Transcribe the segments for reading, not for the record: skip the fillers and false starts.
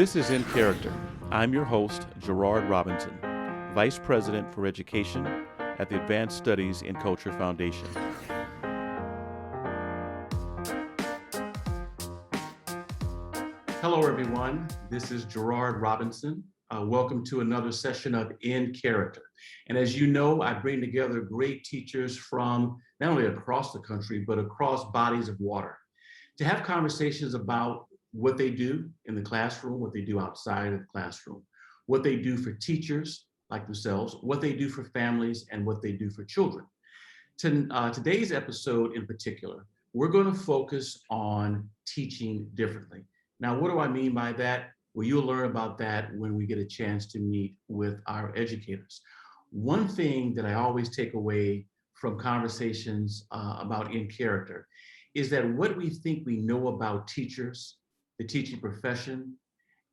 This is In Character. I'm your host, Gerard Robinson, Vice President for Education at the Advanced Studies in Culture Foundation. Hello, everyone. This is Gerard Robinson. Welcome to another session of In Character. And as you know, I bring together great teachers from not only across the country, but across bodies of water to have conversations about what they do in the classroom, what they do outside of the classroom, what they do for teachers like themselves, what they do for families, and what they do for children. Today's episode in particular, we're going to focus on teaching differently. Now, what do I mean by that? Well, you'll learn about that when we get a chance to meet with our educators. One thing that I always take away from conversations about In Character is that what we think we know about teachers, the teaching profession,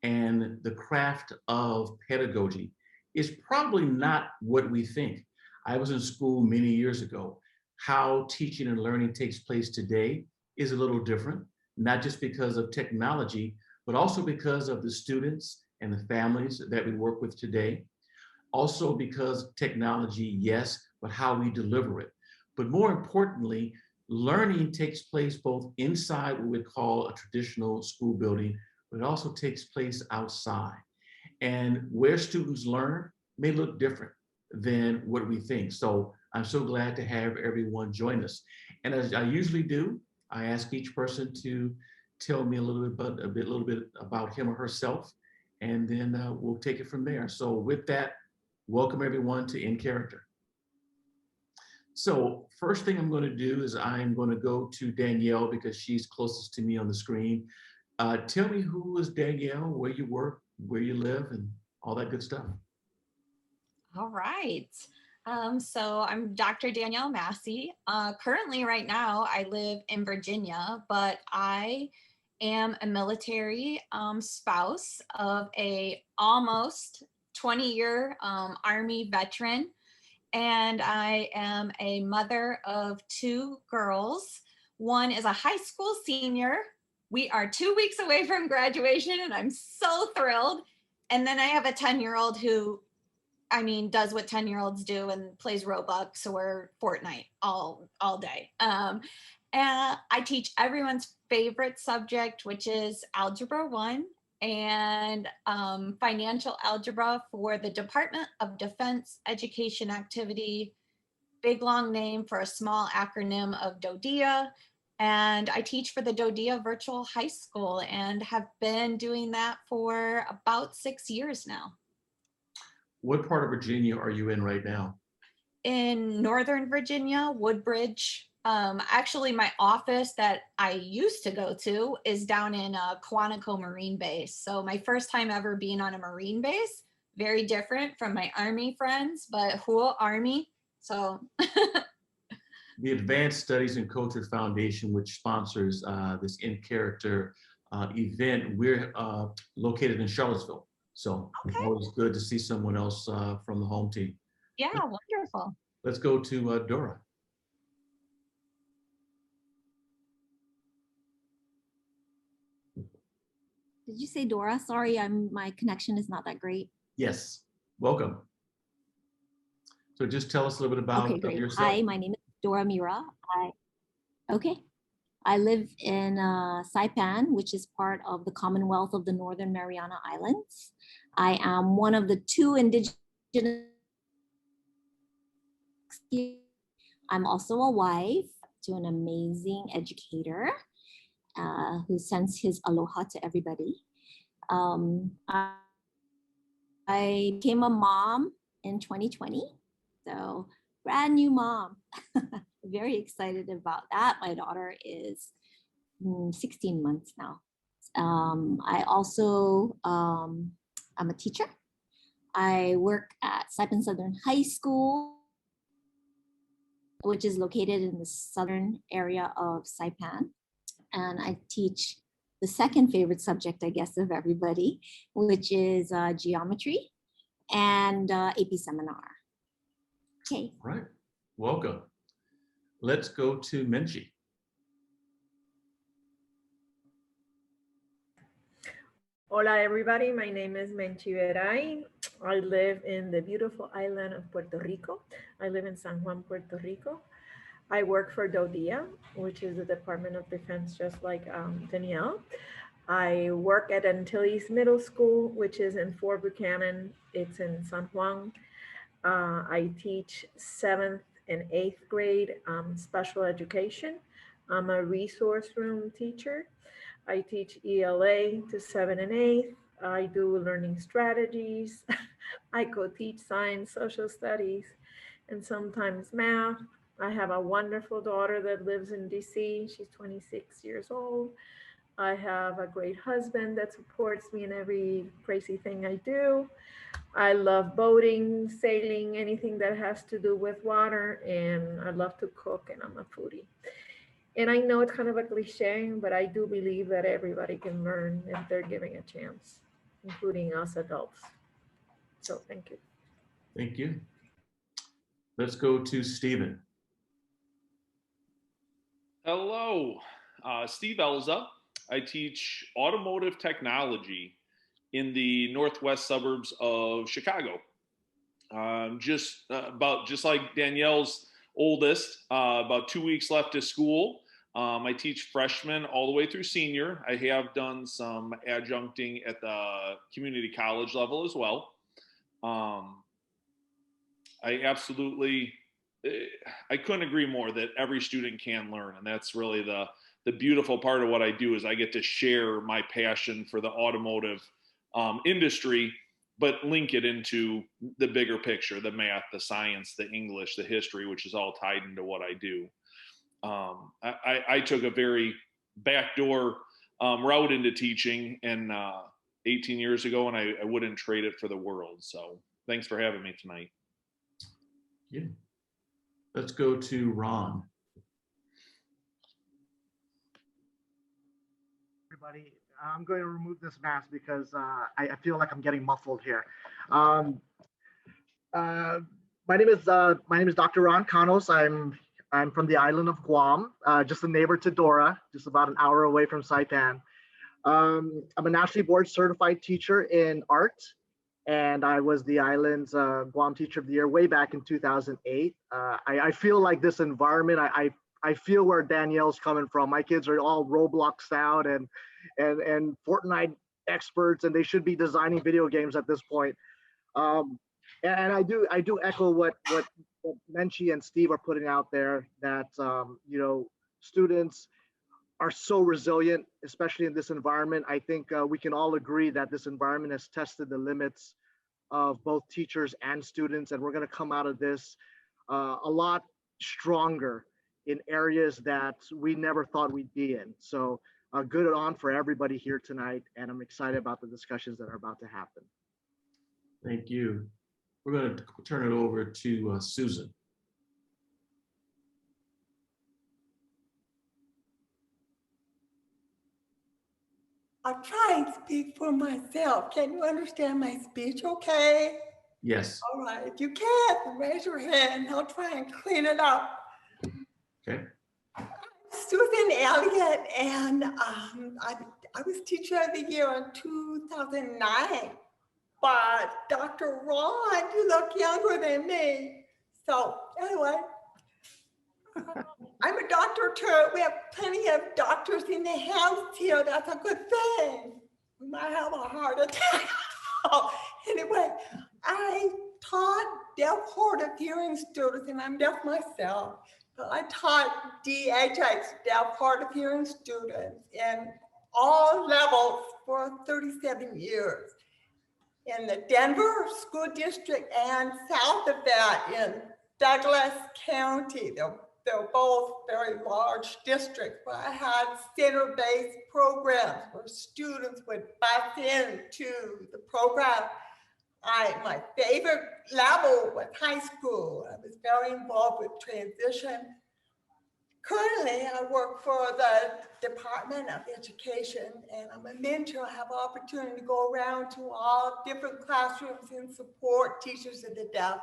and the craft of pedagogy is probably not what we think. I was in school many years ago. How teaching and learning takes place today is a little different, not just because of technology, but also because of the students and the families that we work with today. Also because technology, yes, but how we deliver it. But more importantly, learning takes place both inside what we call a traditional school building, but it also takes place outside. And where students learn may look different than what we think. So I'm so glad to have everyone join us. And as I usually do, I ask each person to tell me a little bit about him or herself, and then we'll take it from there. So with that, welcome everyone to In Character. So first thing I'm going to do is I'm going to go to Danielle because she's closest to me on the screen. Tell me, who is Danielle, where you work, where you live, and all that good stuff. All right. So I'm Dr. Danielle Massey. Currently, right now, I live in Virginia, but I am a military spouse of a almost 20-year Army veteran. And I am a mother of two girls. One is a high school senior. We are 2 weeks away from graduation, and I'm so thrilled. And then I have a 10-year-old who, does what 10-year-olds do and plays Roblox or Fortnite all day. And I teach everyone's favorite subject, which is Algebra 1 and financial algebra for the Department of Defense Education Activity, big long name for a small acronym of DODEA. And I teach for the DODEA Virtual High School and have been doing that for about 6 years now. What part of Virginia are you in right now? In Northern Virginia, Woodbridge. Actually, my office that I used to go to is down in Quantico Marine Base. So my first time ever being on a Marine base, very different from my Army friends, but whole Army. So the Advanced Studies in Culture Foundation, which sponsors this In Character event, we're located in Charlottesville. So okay. It's always good to see someone else from the home team. Yeah, wonderful. Let's go to Dora. Did you say Dora? Sorry, my connection is not that great. Yes, welcome. So just tell us a little bit about yourself. Hi, my name is Dora Mira. I live in Saipan, which is part of the Commonwealth of the Northern Mariana Islands. I am one of the 2 indigenous. I'm also a wife to an amazing educator who sends his aloha to everybody. I became a mom in 2020, so brand new mom. Very excited about that. My daughter is 16 months now. I also, I'm a teacher. I work at Saipan Southern High School, which is located in the southern area of Saipan. And I teach the second favorite subject, I guess, of everybody, which is geometry and AP seminar. Okay. All right, welcome. Let's go to Menchie. Hola, everybody. My name is Menchi Veray. I live in the beautiful island of Puerto Rico. I live in San Juan, Puerto Rico. I work for DODIA, which is the Department of Defense, just like Danielle. I work at Antilles Middle School, which is in Fort Buchanan. It's in San Juan. I teach 7th and 8th grade special education. I'm a resource room teacher. I teach ELA to 7 and 8. I do learning strategies. I co-teach science, social studies, and sometimes math. I have a wonderful daughter that lives in DC. She's 26 years old. I have a great husband that supports me in every crazy thing I do. I love boating, sailing, anything that has to do with water, and I love to cook, and I'm a foodie. And I know it's kind of a cliche, but I do believe that everybody can learn if they're giving a chance, including us adults. So thank you. Thank you. Let's go to Stephen. Hello, Steve Elza. I teach automotive technology in the northwest suburbs of Chicago. Just like Danielle's oldest, about 2 weeks left of school. I teach freshmen all the way through senior. I have done some adjuncting at the community college level as well. I couldn't agree more that every student can learn, and that's really the beautiful part of what I do is I get to share my passion for the automotive industry, but link it into the bigger picture, the math, the science, the English, the history, which is all tied into what I do. I took a very backdoor route into teaching and 18 years ago, and I wouldn't trade it for the world. So thanks for having me tonight. Yeah. Let's go to Ron. Everybody, I'm going to remove this mask because I feel like I'm getting muffled here. My name is Dr. Ron Canos. I'm from the island of Guam, just a neighbor to Dora, just about an hour away from Saipan. I'm a nationally board certified teacher in art, and I was the island's Guam Teacher of the Year way back in 2008. I feel like this environment, I feel where Danielle's coming from. My kids are all Robloxed out and Fortnite experts, and they should be designing video games at this point. And I do echo what Menchi and Steve are putting out there, that students are so resilient, especially in this environment. I think we can all agree that this environment has tested the limits of both teachers and students, and we're going to come out of this a lot stronger in areas that we never thought we'd be in. So good on for everybody here tonight, and I'm excited about the discussions that are about to happen. Thank you. We're going to turn it over to Susan. I'll try and speak for myself. Can you understand my speech okay? Yes. All right. If you can't, raise your hand. I'll try and clean it up. Okay. Susan Elliott, and I was Teacher of the Year in 2009. But Dr. Ron, you look younger than me. So anyway, I'm a doctor too. We have plenty of doctors in the house here. That's a good thing. We might have a heart attack. Anyway, I taught deaf, hard of hearing students, and I'm deaf myself. But I taught DHH, deaf, hard of hearing students, in all levels for 37 years. In the Denver School District and south of that in Douglas County. They're both very large districts, but I had center-based programs where students would bus into the program. My favorite level was high school. I was very involved with transition. Currently, I work for the Department of Education, and I'm a mentor. I have an opportunity to go around to all different classrooms and support teachers of the deaf.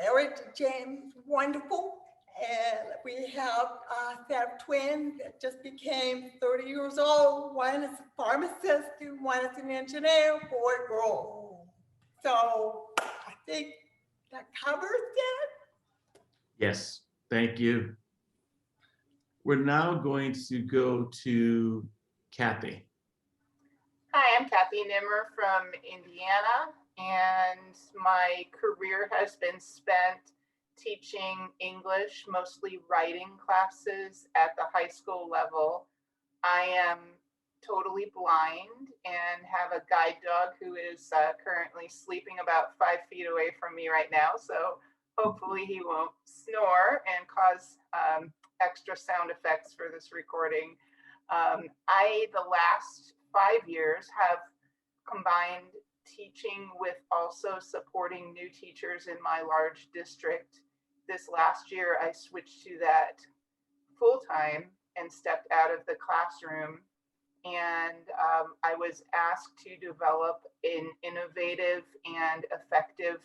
Eric James, wonderful. And we have a set of twins that just became 30 years old. One is a pharmacist, and one is an engineer, boy, girl. So I think that covers it. Yes, thank you. We're now going to go to Kathy. Hi, I'm Kathy Nimmer from Indiana, and my career has been spent teaching English, mostly writing classes at the high school level. I am totally blind and have a guide dog who is currently sleeping about 5 feet away from me right now, so hopefully he won't snore and cause extra sound effects for this recording. The last 5 years, have combined teaching with also supporting new teachers in my large district. This last year, I switched to that full-time and stepped out of the classroom. And I was asked to develop an innovative and effective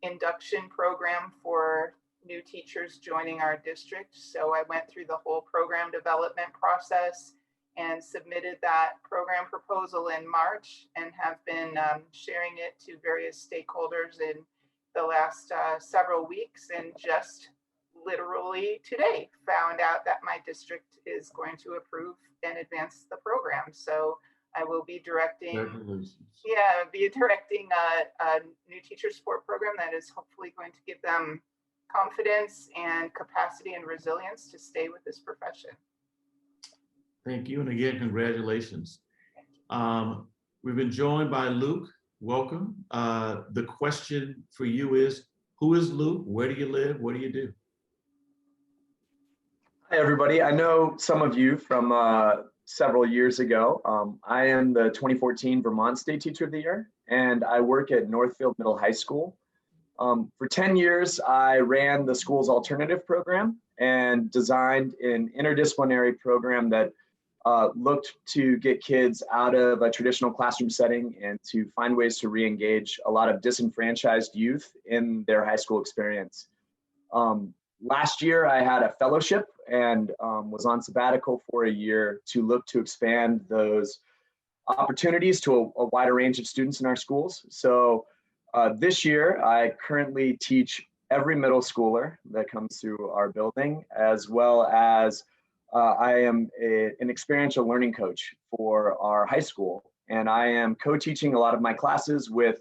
induction program for new teachers joining our district. So I went through the whole program development process and submitted that program proposal in March and have been sharing it to various stakeholders in the last several weeks, and just literally today found out that my district is going to approve and advance the program. So I will be directing a new teacher support program that is hopefully going to give them confidence and capacity and resilience to stay with this profession. Thank you, and again, congratulations. We've been joined by Luke. Welcome. The question for you is, who is Luke? Where do you live? What do you do? Hi, everybody. I know some of you from several years ago. I am the 2014 Vermont State Teacher of the Year, and I work at Northfield Middle High School. For 10 years, I ran the school's alternative program and designed an interdisciplinary program that looked to get kids out of a traditional classroom setting and to find ways to re-engage a lot of disenfranchised youth in their high school experience. Last year, I had a fellowship and was on sabbatical for a year to look to expand those opportunities to a wider range of students in our schools. So this year, I currently teach every middle schooler that comes through our building, as well as I am an experiential learning coach for our high school. And I am co-teaching a lot of my classes with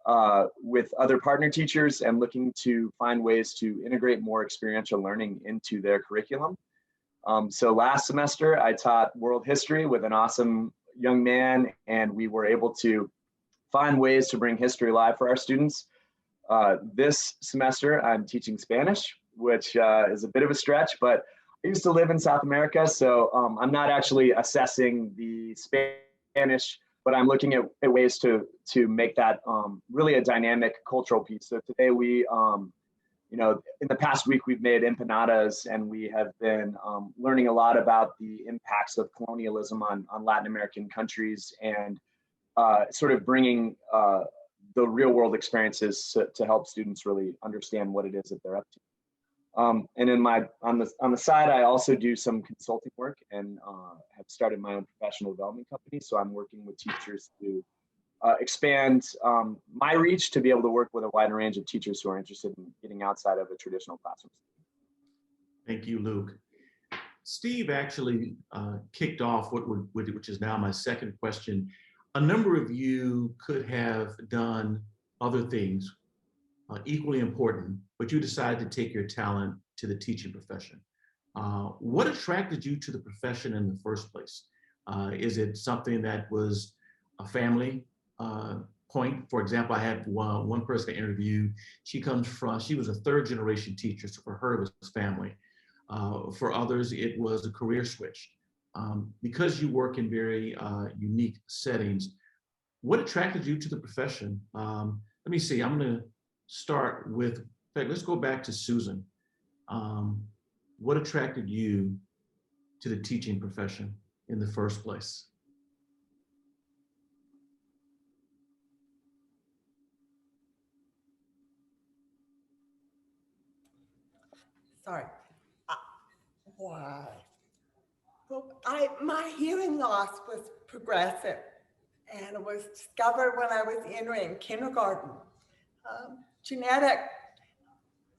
other partner teachers and looking to find ways to integrate more experiential learning into their curriculum. So last semester, I taught world history with an awesome young man, and we were able to find ways to bring history alive for our students. This semester, I'm teaching Spanish, which is a bit of a stretch, but I used to live in South America, so I'm not actually assessing the Spanish, but I'm looking at ways to make that really a dynamic cultural piece. So today we, in the past week, we've made empanadas, and we have been learning a lot about the impacts of colonialism on Latin American countries, and sort of bringing the real world experiences to help students really understand what it is that they're up to. And in on the side, I also do some consulting work and have started my own professional development company. So I'm working with teachers to expand my reach to be able to work with a wider range of teachers who are interested in getting outside of a traditional classroom. Thank you, Luke. Steve actually kicked off which is now my second question. A number of you could have done other things equally important, but you decided to take your talent to the teaching profession. What attracted you to the profession in the first place? Is it something that was a family point? For example, I had one person I interviewed. She was a third generation teacher, so for her it was family. For others, it was a career switch. Because you work in very unique settings, what attracted you to the profession? Let me see, I'm gonna start with, in fact, let's go back to Susan. What attracted you to the teaching profession in the first place? sorry. Why? Well, my hearing loss was progressive, and it was discovered when I was entering kindergarten. Genetic.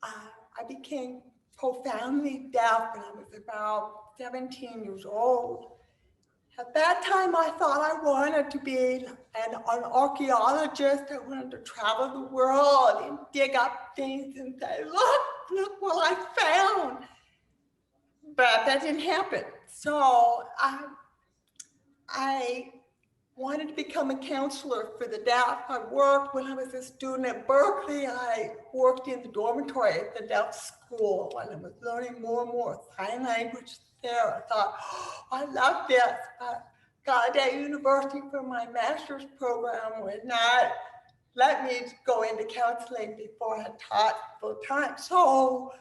I became profoundly deaf when I was about 17 years old. At that time, I thought I wanted to be an archaeologist. I wanted to travel the world and dig up things and say, look what I found. But that didn't happen. So I wanted to become a counselor for the deaf. I worked when I was a student at Berkeley. I worked in the dormitory at the deaf school, and I was learning more and more sign language there. I thought, oh, I love this. Gallaudet University for my master's program would not let me go into counseling before I had taught full time. So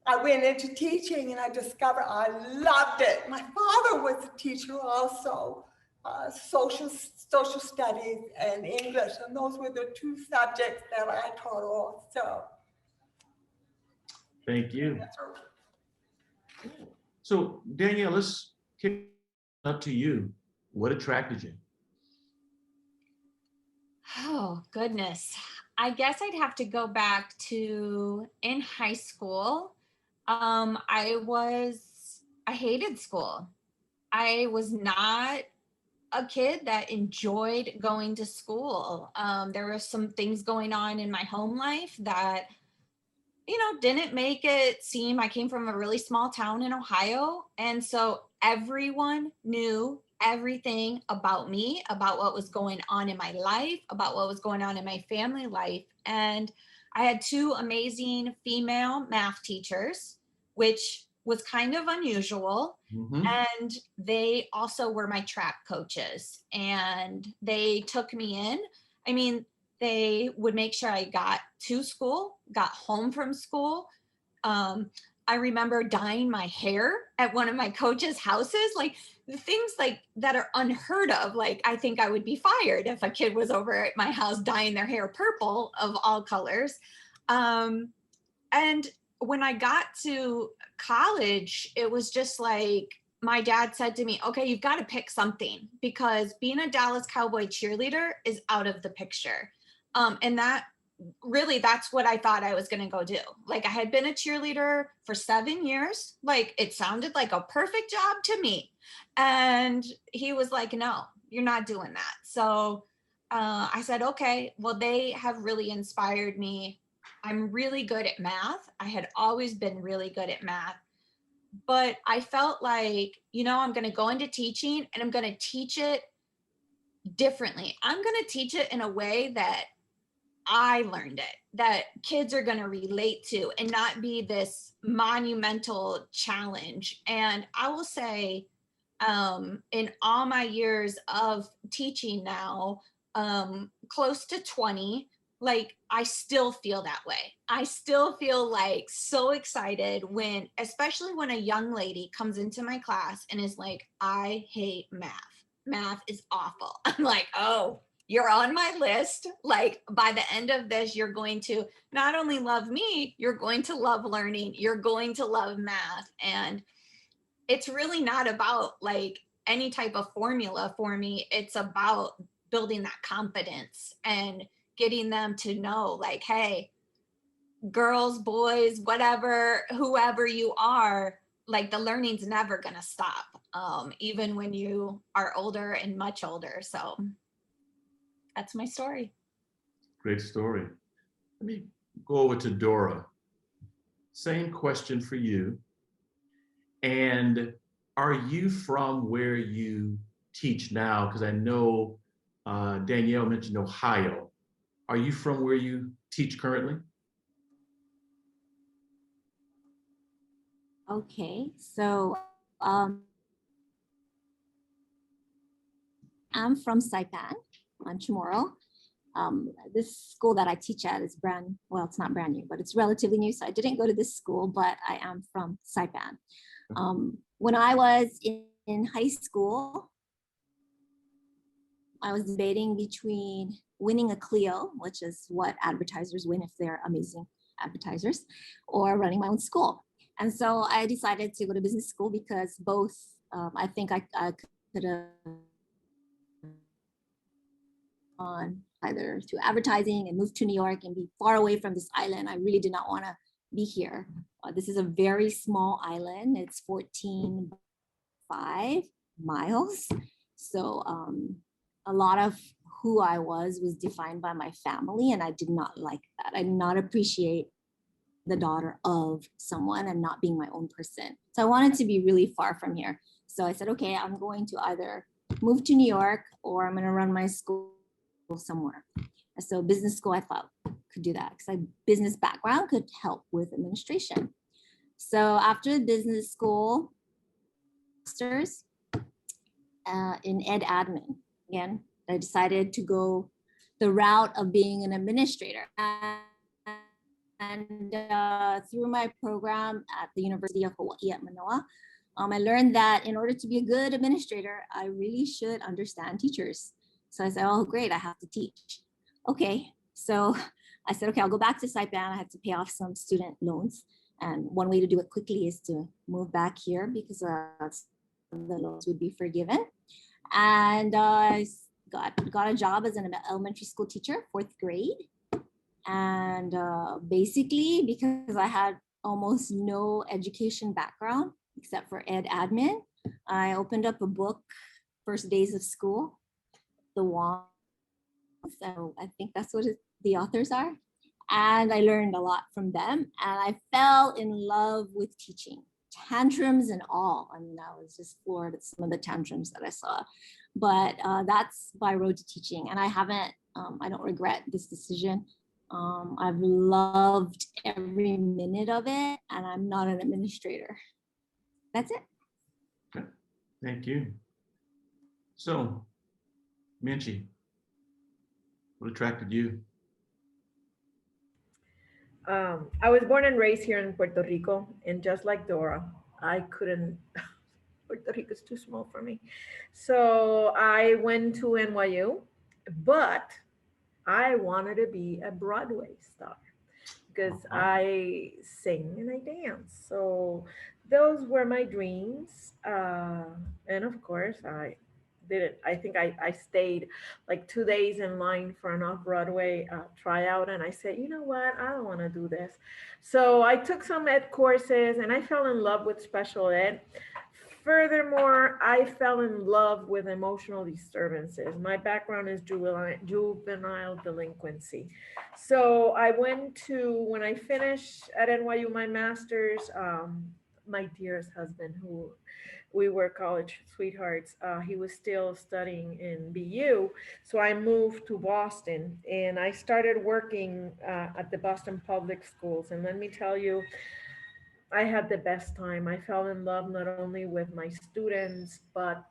I went into teaching, and I discovered I loved it. My father was a teacher also. Social studies and English, and those were the two subjects that I taught also. Thank you. So Danielle, let's kick it up to you. What attracted you? Oh, goodness. I guess I'd have to go back to in high school. I hated school. I was not a kid that enjoyed going to school. There were some things going on in my home life that, didn't make it seem. I came from a really small town in Ohio. And so everyone knew everything about me, about what was going on in my life, about what was going on in my family life. And I had two amazing female math teachers, which was kind of unusual. Mm-hmm. And they also were my track coaches, and they took me in. I mean, they would make sure I got to school, got home from school. I remember dyeing my hair at one of my coaches' houses, like the things like that are unheard of. Like, I think I would be fired if a kid was over at my house dyeing their hair purple of all colors. And when I got to college, it was just like my dad said to me, okay, you've got to pick something, because being a Dallas Cowboy cheerleader is out of the picture. And that's what I thought I was going to go do. Like, I had been a cheerleader for 7 years. Like, it sounded like a perfect job to me. And he was like, no, you're not doing that. So I said, okay, well, they have really inspired me. I'm really good at math. I had always been really good at math, but I felt like, I'm going to go into teaching, and I'm going to teach it differently. I'm going to teach it in a way that I learned it, that kids are going to relate to, and not be this monumental challenge. And I will say, in all my years of teaching now, close to 20, like, I still feel that way. I still feel like so excited especially when a young lady comes into my class and is like, I hate math. Math is awful. I'm like, oh, you're on my list. Like, by the end of this, you're going to not only love me, you're going to love learning. You're going to love math. And it's really not about like any type of formula for me. It's about building that confidence and getting them to know, like, hey, girls, boys, whatever, whoever you are, like, the learning's never going to stop, even when you are older and much older. So that's my story. Great story. Let me go over to Dora. Same question for you. And are you from where you teach now? Because I know Danielle mentioned Ohio. Are you from where you teach currently? Okay, so I'm from Saipan on Chamorro. This school that I teach at is it's not brand new, but it's relatively new. So I didn't go to this school, but I am from Saipan. When I was in high school, I was debating between winning a Clio, which is what advertisers win if they're amazing advertisers, or running my own school. And so I decided to go to business school because both, I think I could have on either to advertising and move to New York and be far away from this island. I really did not want to be here. This is a very small island. It's 14.5 miles. So a lot of who I was defined by my family, and I did not like that. I did not appreciate the daughter of someone and not being my own person. So I wanted to be really far from here. So I said, okay, I'm going to either move to New York or I'm going to run my school somewhere. So business school, I thought could do that because my business background could help with administration. So after business school, master's in ed admin. Again, I decided to go the route of being an administrator. And through my program at the University of Hawaii at Manoa, I learned that in order to be a good administrator, I really should understand teachers. So I said, oh, great, I have to teach. Okay, so I said, okay, I'll go back to Saipan. I had to pay off some student loans. And one way to do it quickly is to move back here because the loans would be forgiven. And I got a job as an elementary school teacher, 4th grade. And basically, because I had almost no education background except for ed admin, I opened up a book, First Days of School, the Wong. So I think that's what the authors are. And I learned a lot from them. And I fell in love with teaching, tantrums and all. I mean, I was just floored at some of the tantrums that I saw. But that's my road to teaching. And I don't regret this decision. I've loved every minute of it, and I'm not an administrator. That's it. Okay. Thank you. So, Minchi, what attracted you? I was born and raised here in Puerto Rico, and just like Dora, I couldn't, Puerto Rico is too small for me. So I went to NYU, but I wanted to be a Broadway star because I sing and I dance. So those were my dreams. And of course, I did it. I think I stayed like 2 days in line for an off-Broadway tryout. And I said, you know what? I don't want to do this. So I took some ed courses and I fell in love with special ed. Furthermore, I fell in love with emotional disturbances. My background is juvenile delinquency. So I when I finished at NYU my master's, my dearest husband, who we were college sweethearts, he was still studying in BU. So I moved to Boston and I started working at the Boston Public Schools. And let me tell you, I had the best time. I fell in love not only with my students, but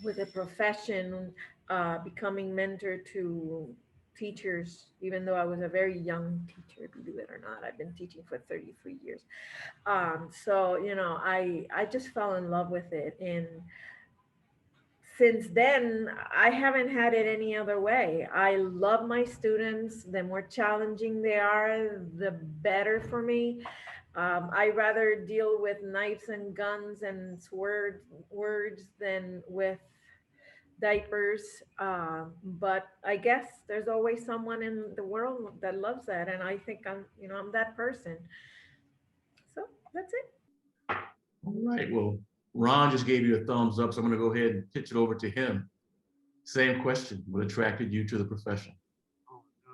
with the profession, becoming mentor to teachers, even though I was a very young teacher, believe it or not. I've been teaching for 33 years. So, you know, I just fell in love with it. And since then, I haven't had it any other way. I love my students. The more challenging they are, the better for me. I rather deal with knives and guns and words than with diapers. But I guess there's always someone in the world that loves that. And I think I'm that person. So that's it. All right, well, Ron just gave you a thumbs up, so I'm going to go ahead and pitch it over to him. Same question, what attracted you to the profession? Oh no,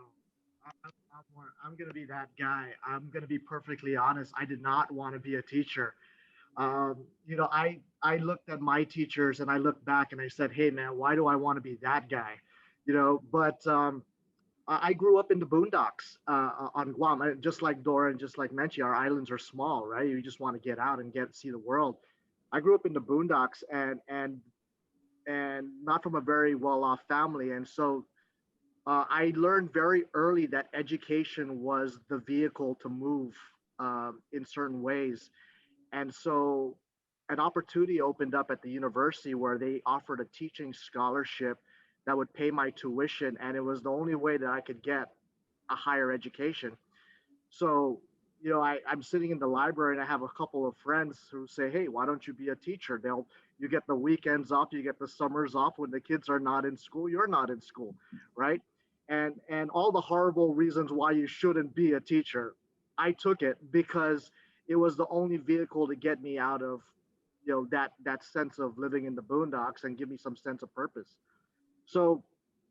I'm gonna be that guy. I'm gonna be perfectly honest. I did not want to be a teacher. I looked at my teachers and I looked back and I said, hey man, why do I want to be that guy? But I grew up in the boondocks on Guam. Just like Dora and just like Menchi, our islands are small, right? You just want to get out and see the world. I grew up in the boondocks and not from a very well-off family, and so I learned very early that education was the vehicle to move in certain ways. And so an opportunity opened up at the university where they offered a teaching scholarship that would pay my tuition. And it was the only way that I could get a higher education. So I'm sitting in the library and I have a couple of friends who say, hey, why don't you be a teacher? You get the weekends off, you get the summers off. When the kids are not in school, you're not in school, right? And all the horrible reasons why you shouldn't be a teacher, I took it because it was the only vehicle to get me out of, that sense of living in the boondocks and give me some sense of purpose. So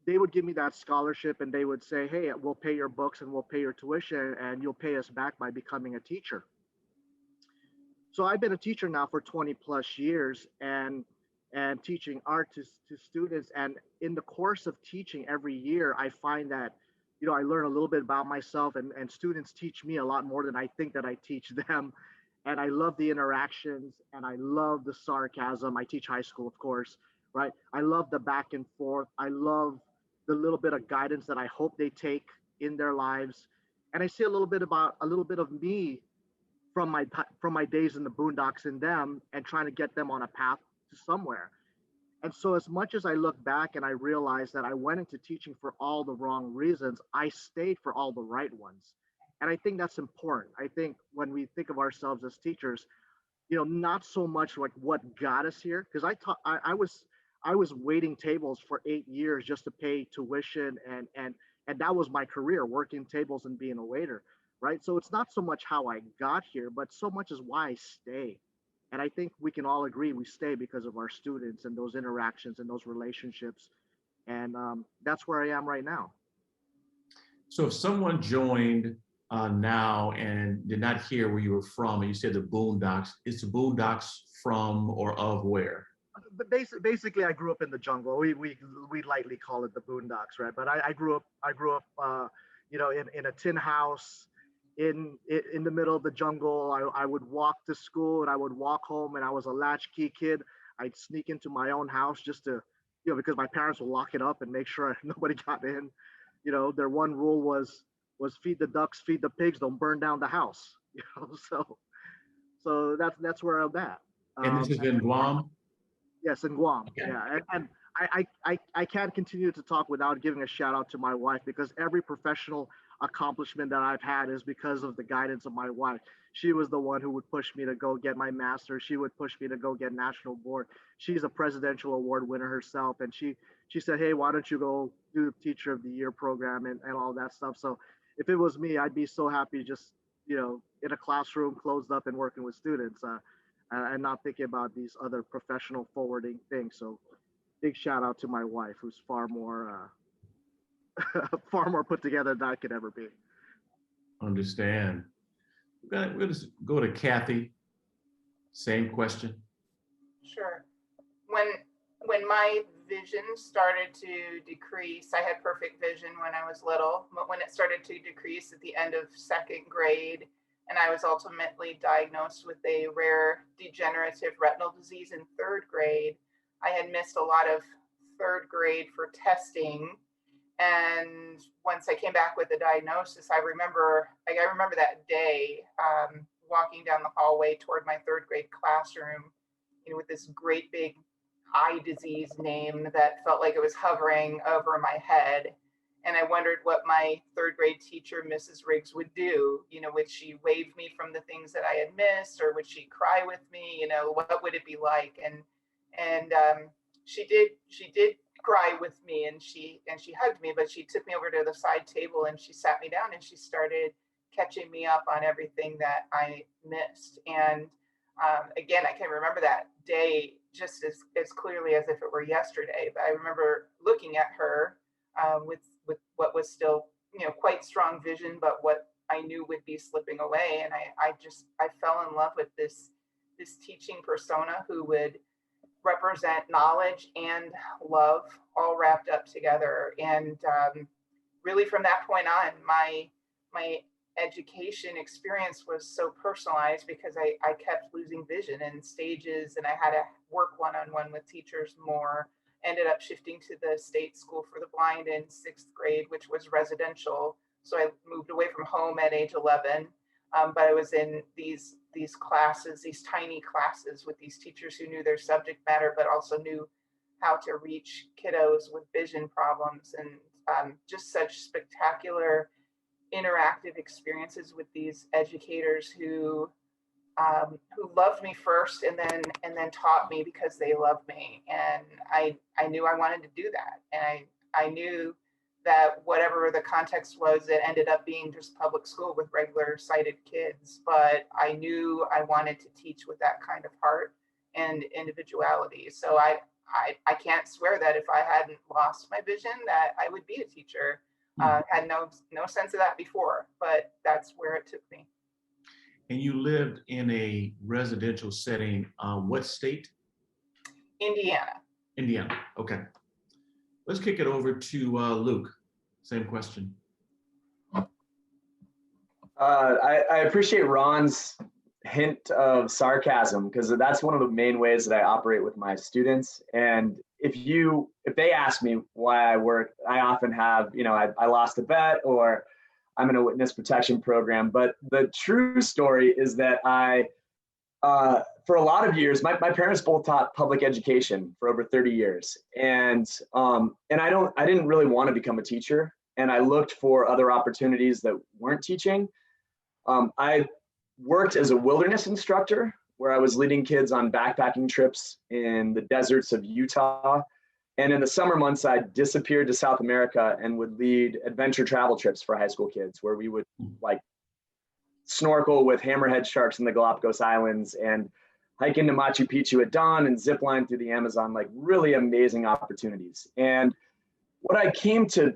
they would give me that scholarship and they would say, hey, we'll pay your books and we'll pay your tuition and you'll pay us back by becoming a teacher. So I've been a teacher now for 20 plus years and teaching art to students. And in the course of teaching every year, I find that, I learn a little bit about myself and students teach me a lot more than I think that I teach them. And I love the interactions and I love the sarcasm. I teach high school, of course, right? I love the back and forth. I love the little bit of guidance that I hope they take in their lives. And I see a little bit of me from my days in the boondocks in them and trying to get them on a path to somewhere. And so as much as I look back and I realize that I went into teaching for all the wrong reasons, I stayed for all the right ones. And I think that's important. I think when we think of ourselves as teachers, not so much like what got us here, because I was waiting tables for 8 years just to pay tuition and that was my career, working tables and being a waiter, right? So it's not so much how I got here, but so much as why I stay. And I think we can all agree we stay because of our students and those interactions and those relationships. And that's where I am right now. So if someone joined now and did not hear where you were from, and you said the Boondocks, is the Boondocks from or of where? But basically, I grew up in the jungle. We lightly call it the Boondocks, right? But I grew up in a tin house in the middle of the jungle. I would walk to school and I would walk home, and I was a latchkey kid. I'd sneak into my own house just to, because my parents would lock it up and make sure nobody got in. Their one rule was feed the ducks, feed the pigs, don't burn down the house. So that's where I'm at. And this is in Guam? Yes, in Guam. Okay. Yeah, and I can't continue to talk without giving a shout out to my wife, because every professional accomplishment that I've had is because of the guidance of my wife. She was the one who would push me to go get my master's. She would push me to go get national board. She's a presidential award winner herself, and she said, hey, why don't you go do the Teacher of the Year program and all that stuff. So if it was me, I'd be so happy just in a classroom closed up and working with students. And not thinking about these other professional forwarding things. So big shout out to my wife, who's far more far more put together than I could ever be. Understand. We're gonna go to Kathy. Same question. Sure. When my vision started to decrease, I had perfect vision when I was little, but when it started to decrease at the end of second grade, and I was ultimately diagnosed with a rare degenerative retinal disease in third grade, I had missed a lot of third grade for testing. And once I came back with the diagnosis, I remember that day walking down the hallway toward my third grade classroom, with this great big eye disease name that felt like it was hovering over my head. And I wondered what my third grade teacher, Mrs. Riggs, would do. Would she wave me from the things that I had missed, or would she cry with me? What would it be like? And she did cry with me, and she hugged me, but she took me over to the side table and she sat me down and she started catching me up on everything that I missed. And again, I can remember that day just as clearly as if it were yesterday. But I remember looking at her with what was still, quite strong vision, but what I knew would be slipping away. And I fell in love with this teaching persona who would represent knowledge and love all wrapped up together. And really from that point on, my education experience was so personalized because I kept losing vision in stages, and I had to work one-on-one with teachers more. Ended up shifting to the State School for the Blind in sixth grade, which was residential. So I moved away from home at age 11, but I was in these classes, these tiny classes with these teachers who knew their subject matter, but also knew how to reach kiddos with vision problems, and just such spectacular interactive experiences with these educators who loved me first and then taught me because they loved me. And I knew I wanted to do that. And I knew that whatever the context was, it ended up being just public school with regular sighted kids. But I knew I wanted to teach with that kind of heart and individuality. So I can't swear that if I hadn't lost my vision that I would be a teacher. Had no sense of that before, but that's where it took me. And you lived in a residential setting. What state? Indiana. Indiana. Okay. Let's kick it over to Luke. Same question. I appreciate Ron's hint of sarcasm, because that's one of the main ways that I operate with my students. And if they ask me why I work, I often have, I lost a bet, or I'm in a witness protection program. But the true story is that for a lot of years, my parents both taught public education for over 30 years. And I didn't really want to become a teacher. And I looked for other opportunities that weren't teaching. I worked as a wilderness instructor, where I was leading kids on backpacking trips in the deserts of Utah. And in the summer months, I disappeared to South America and would lead adventure travel trips for high school kids, where we would snorkel with hammerhead sharks in the Galapagos Islands and hike into Machu Picchu at dawn and zip line through the Amazon, really amazing opportunities. And what I came to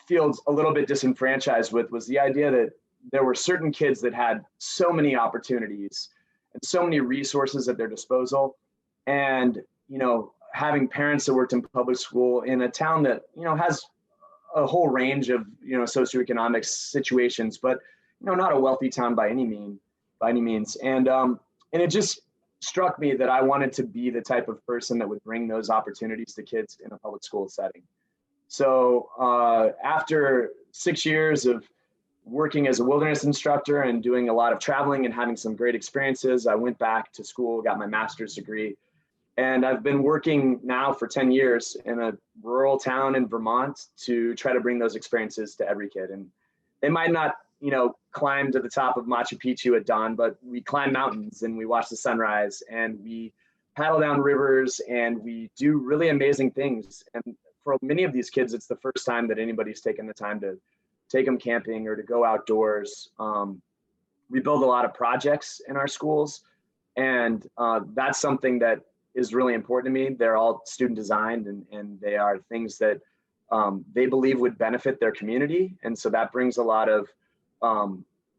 feel a little bit disenfranchised with was the idea that there were certain kids that had so many opportunities and so many resources at their disposal. And, having parents that worked in public school in a town that, has a whole range of, socioeconomic situations, but, not a wealthy town by any means. And it just struck me that I wanted to be the type of person that would bring those opportunities to kids in a public school setting. So after 6 years of working as a wilderness instructor and doing a lot of traveling and having some great experiences, I went back to school, got my master's degree. And I've been working now for 10 years in a rural town in Vermont to try to bring those experiences to every kid. And they might not, climb to the top of Machu Picchu at dawn, but we climb mountains and we watch the sunrise and we paddle down rivers and we do really amazing things. And for many of these kids, it's the first time that anybody's taken the time to take them camping or to go outdoors. We build a lot of projects in our schools, and that's something that is really important to me. They're all student designed, and they are things that they believe would benefit their community. And so that brings a lot of,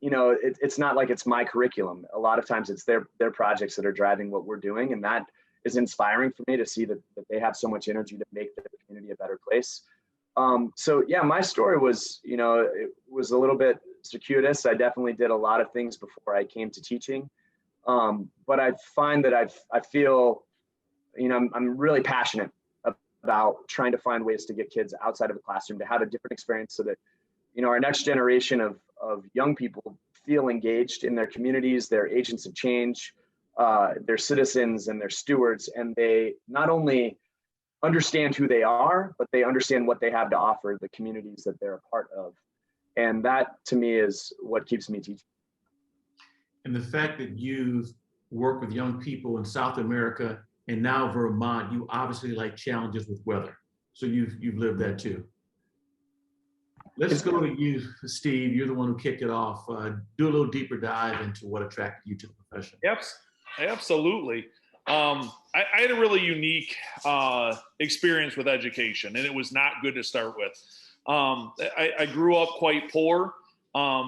it's not like it's my curriculum. A lot of times it's their projects that are driving what we're doing. And that is inspiring for me to see that they have so much energy to make their community a better place. So yeah, my story was, it was a little bit circuitous. I definitely did a lot of things before I came to teaching. But I find that I feel, I'm really passionate about trying to find ways to get kids outside of the classroom to have a different experience, so that, our next generation of young people feel engaged in their communities, they're agents of change, they're citizens and they're stewards, and they not only understand who they are, but they understand what they have to offer the communities that they're a part of. And that, to me, is what keeps me teaching. And the fact that you've worked with young people in South America and now Vermont, you obviously like challenges with weather. So you've lived that too. Let's go to you, Steve. You're the one who kicked it off. Do a little deeper dive into what attracted you to the profession. Yep, absolutely. I had a really unique experience with education, and it was not good to start with. I grew up quite poor.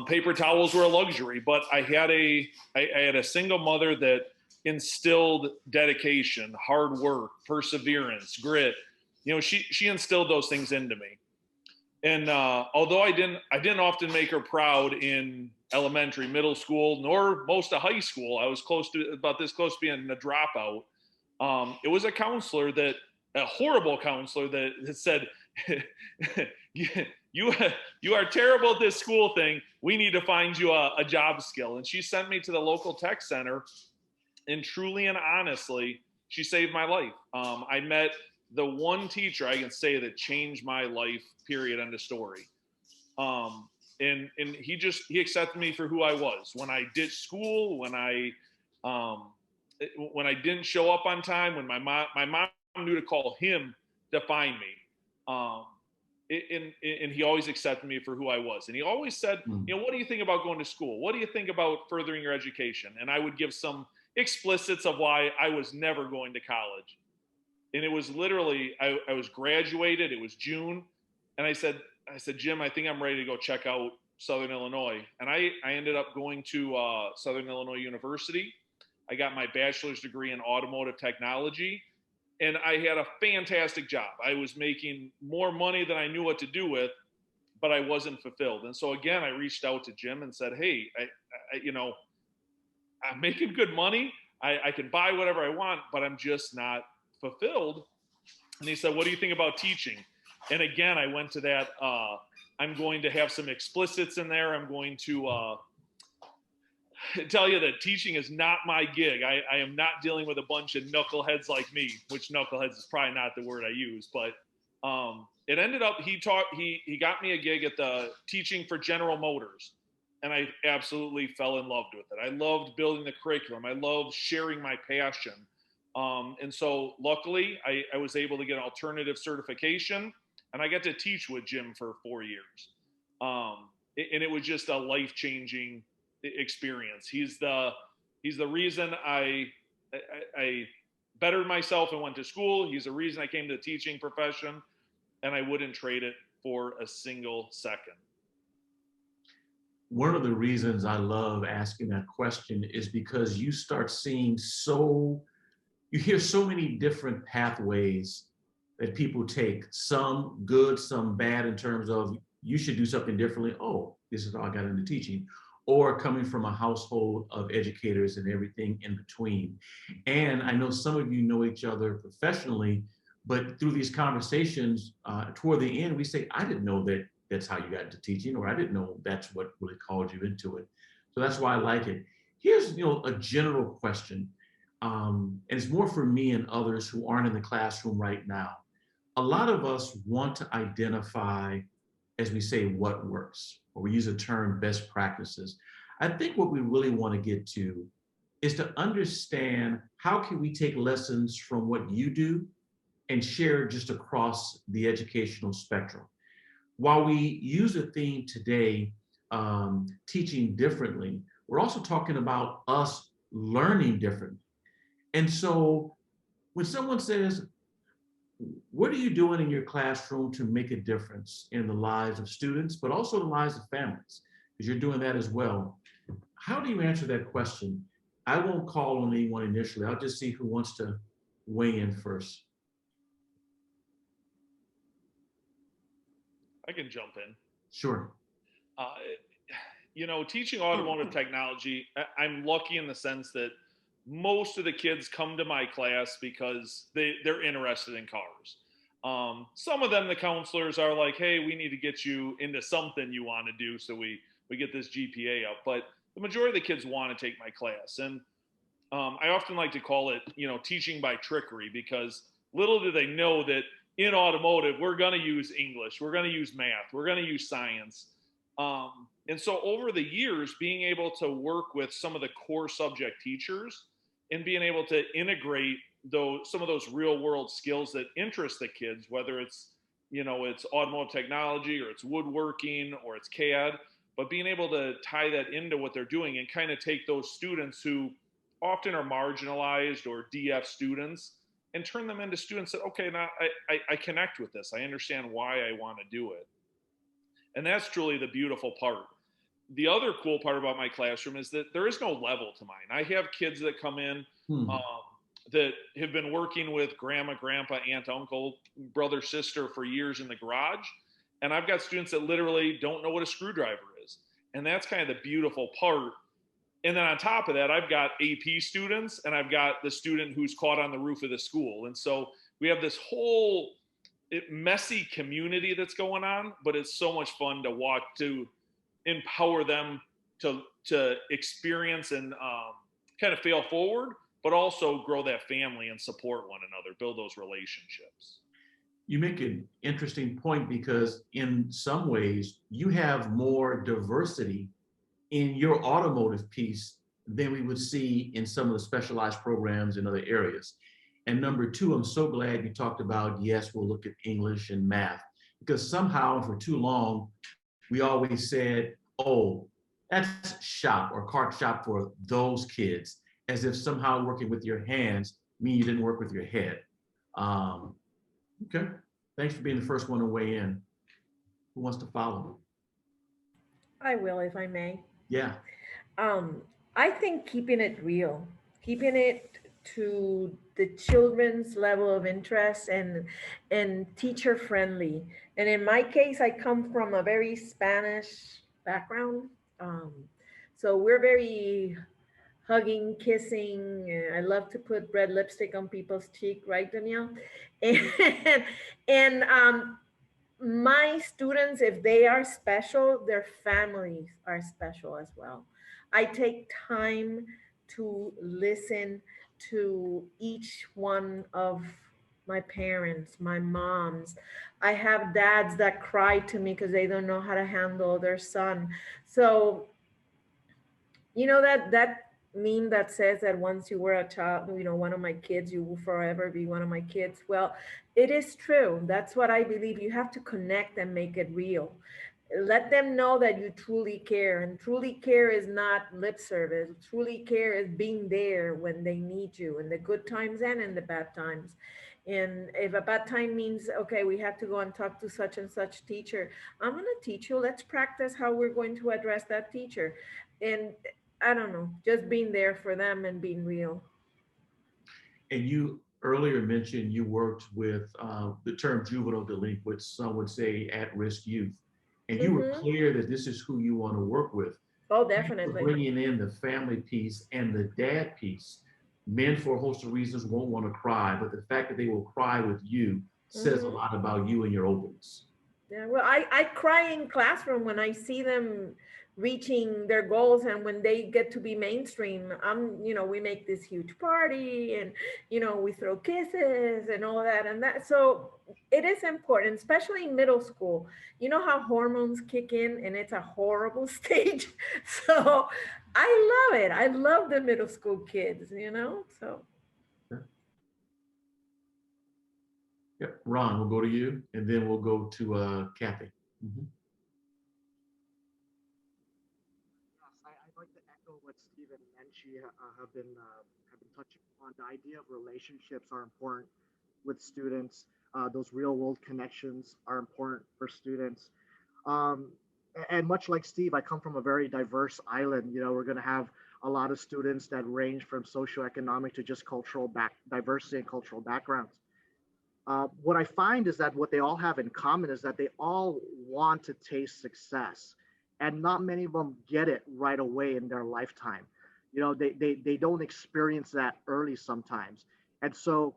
Paper towels were a luxury, but I had a single mother that instilled dedication, hard work, perseverance, grit. She instilled those things into me. And although I didn't often make her proud in elementary, middle school, nor most of high school, I was close to being a dropout. It was a horrible counselor that said, you are terrible at this school thing. We need to find you a job skill. And she sent me to the local tech center, and truly and honestly, she saved my life. I met the one teacher I can say that changed my life, period, end of story. and he accepted me for who I was. When I ditched school, when I didn't show up on time, when my mom knew to call him to find me. And he always accepted me for who I was. And he always said, you know, what do you think about going to school? What do you think about furthering your education? And I would give some explicits of why I was never going to college. And it was literally, I was graduated, it was June. And I said, Jim, I think I'm ready to go check out Southern Illinois. And I ended up going to Southern Illinois University. I got my bachelor's degree in automotive technology. And I had a fantastic job. I was making more money than I knew what to do with, but I wasn't fulfilled. And so again, I reached out to Jim and said, hey, I'm making good money. I can buy whatever I want, but I'm just not fulfilled. And he said, what do you think about teaching? And again, I went to that, I'm going to have some explicits in there. I'm going to tell you that teaching is not my gig. I am not dealing with a bunch of knuckleheads like me, which knuckleheads is probably not the word I use, but it ended up, he got me a gig at the teaching for General Motors. And I absolutely fell in love with it. I loved building the curriculum. I loved sharing my passion. And so luckily I was able to get an alternative certification, and I got to teach with Jim for 4 years. And it was just a life-changing experience. He's the reason I bettered myself and went to school. He's the reason I came to the teaching profession, and I wouldn't trade it for a single second. One of the reasons I love asking that question is because you start seeing you hear so many different pathways that people take, some good, some bad, in terms of you should do something differently. Oh, this is how I got into teaching. Or coming from a household of educators and everything in between. And I know some of you know each other professionally, but through these conversations, toward the end, we say, I didn't know that that's how you got into teaching, or I didn't know that's what really called you into it. So that's why I like it. Here's a general question, and it's more for me and others who aren't in the classroom right now. A lot of us want to identify, as we say, what works, or we use the term best practices. I think what we really want to get to is to understand how can we take lessons from what you do and share just across the educational spectrum. While we use a theme today, teaching differently, we're also talking about us learning differently. And so when someone says, what are you doing in your classroom to make a difference in the lives of students, but also the lives of families? Because you're doing that as well. How do you answer that question? I won't call on anyone initially. I'll just see who wants to weigh in first. I can jump in. Sure. Teaching automotive technology, I'm lucky in the sense that most of the kids come to my class because they're interested in cars. Some of them, the counselors are like, hey, we need to get you into something you want to do, so we get this GPA up. But the majority of the kids want to take my class. And I often like to call it, teaching by trickery, because little do they know that in automotive, we're going to use English, we're going to use math, we're going to use science. And so over the years, being able to work with some of the core subject teachers and being able to integrate some of those real world skills that interest the kids, whether it's automotive technology, or it's woodworking, or it's CAD, but being able to tie that into what they're doing and kind of take those students who often are marginalized or DF students and turn them into students that, okay, now I connect with this. I understand why I want to do it. And that's truly the beautiful part. The other cool part about my classroom is that there is no level to mine. I have kids that come in that have been working with grandma, grandpa, aunt, uncle, brother, sister for years in the garage. And I've got students that literally don't know what a screwdriver is. And that's kind of the beautiful part. And then on top of that, I've got AP students, and I've got the student who's caught on the roof of the school. And so we have this whole messy community that's going on, but it's so much fun to watch, to empower them to experience and kind of fail forward, but also grow that family and support one another, build those relationships. You make an interesting point because in some ways you have more diversity in your automotive piece than we would see in some of the specialized programs in other areas. And number two, I'm so glad you talked about, yes, we'll look at English and math, because somehow for too long, we always said, oh, that's shop or cart shop for those kids, as if somehow working with your hands mean you didn't work with your head. Okay, thanks for being the first one to weigh in. Who wants to follow? I will, if I may. Yeah. I think keeping it real, keeping it to the children's level of interest and teacher friendly. And in my case, I come from a very Spanish background. Um, so we're very hugging, kissing. I love to put red lipstick on people's cheek, right, Danielle? And my students, if they are special, their families are special as well. I take time to listen to each one of my parents, my moms. I have dads that cry to me because they don't know how to handle their son. So, you know, that meme that says that once you were a child, you know, one of my kids, you will forever be one of my kids. Well, it is true. That's what I believe. You have to connect and make it real. Let them know that you truly care, and truly care is not lip service. Truly care is being there when they need you, in the good times and in the bad times. And if a bad time means, okay, we have to go and talk to such and such teacher, I'm going to teach you. Let's practice how we're going to address that teacher. And I don't know, just being there for them and being real. And you earlier mentioned you worked with the term juvenile delinquents, some would say at-risk youth. And you were clear that this is who you want to work with. Oh, definitely. Bringing in the family piece and the dad piece. Men, for a host of reasons, won't want to cry, but the fact that they will cry with you says a lot about you and your openness. Yeah, well, I cry in classroom when I see them reaching their goals, and when they get to be mainstream. You know, we make this huge party, and you know, we throw kisses and all that and that. So it is important, especially in middle school. You know how hormones kick in, and it's a horrible stage. So I love it. I love the middle school kids. You know, so. Yep. Ron, we'll go to you, and then we'll go to Kathy. Yes, I'd like to echo what Steve and Menchie have been touching on. The idea of relationships are important with students. Those real world connections are important for students. And much like Steve, I come from a very diverse island. You know, we're going to have a lot of students that range from socioeconomic to just cultural diversity and cultural backgrounds. What I find is that what they all have in common is that they all want to taste success, and not many of them get it right away in their lifetime. You know, they don't experience that early sometimes. And so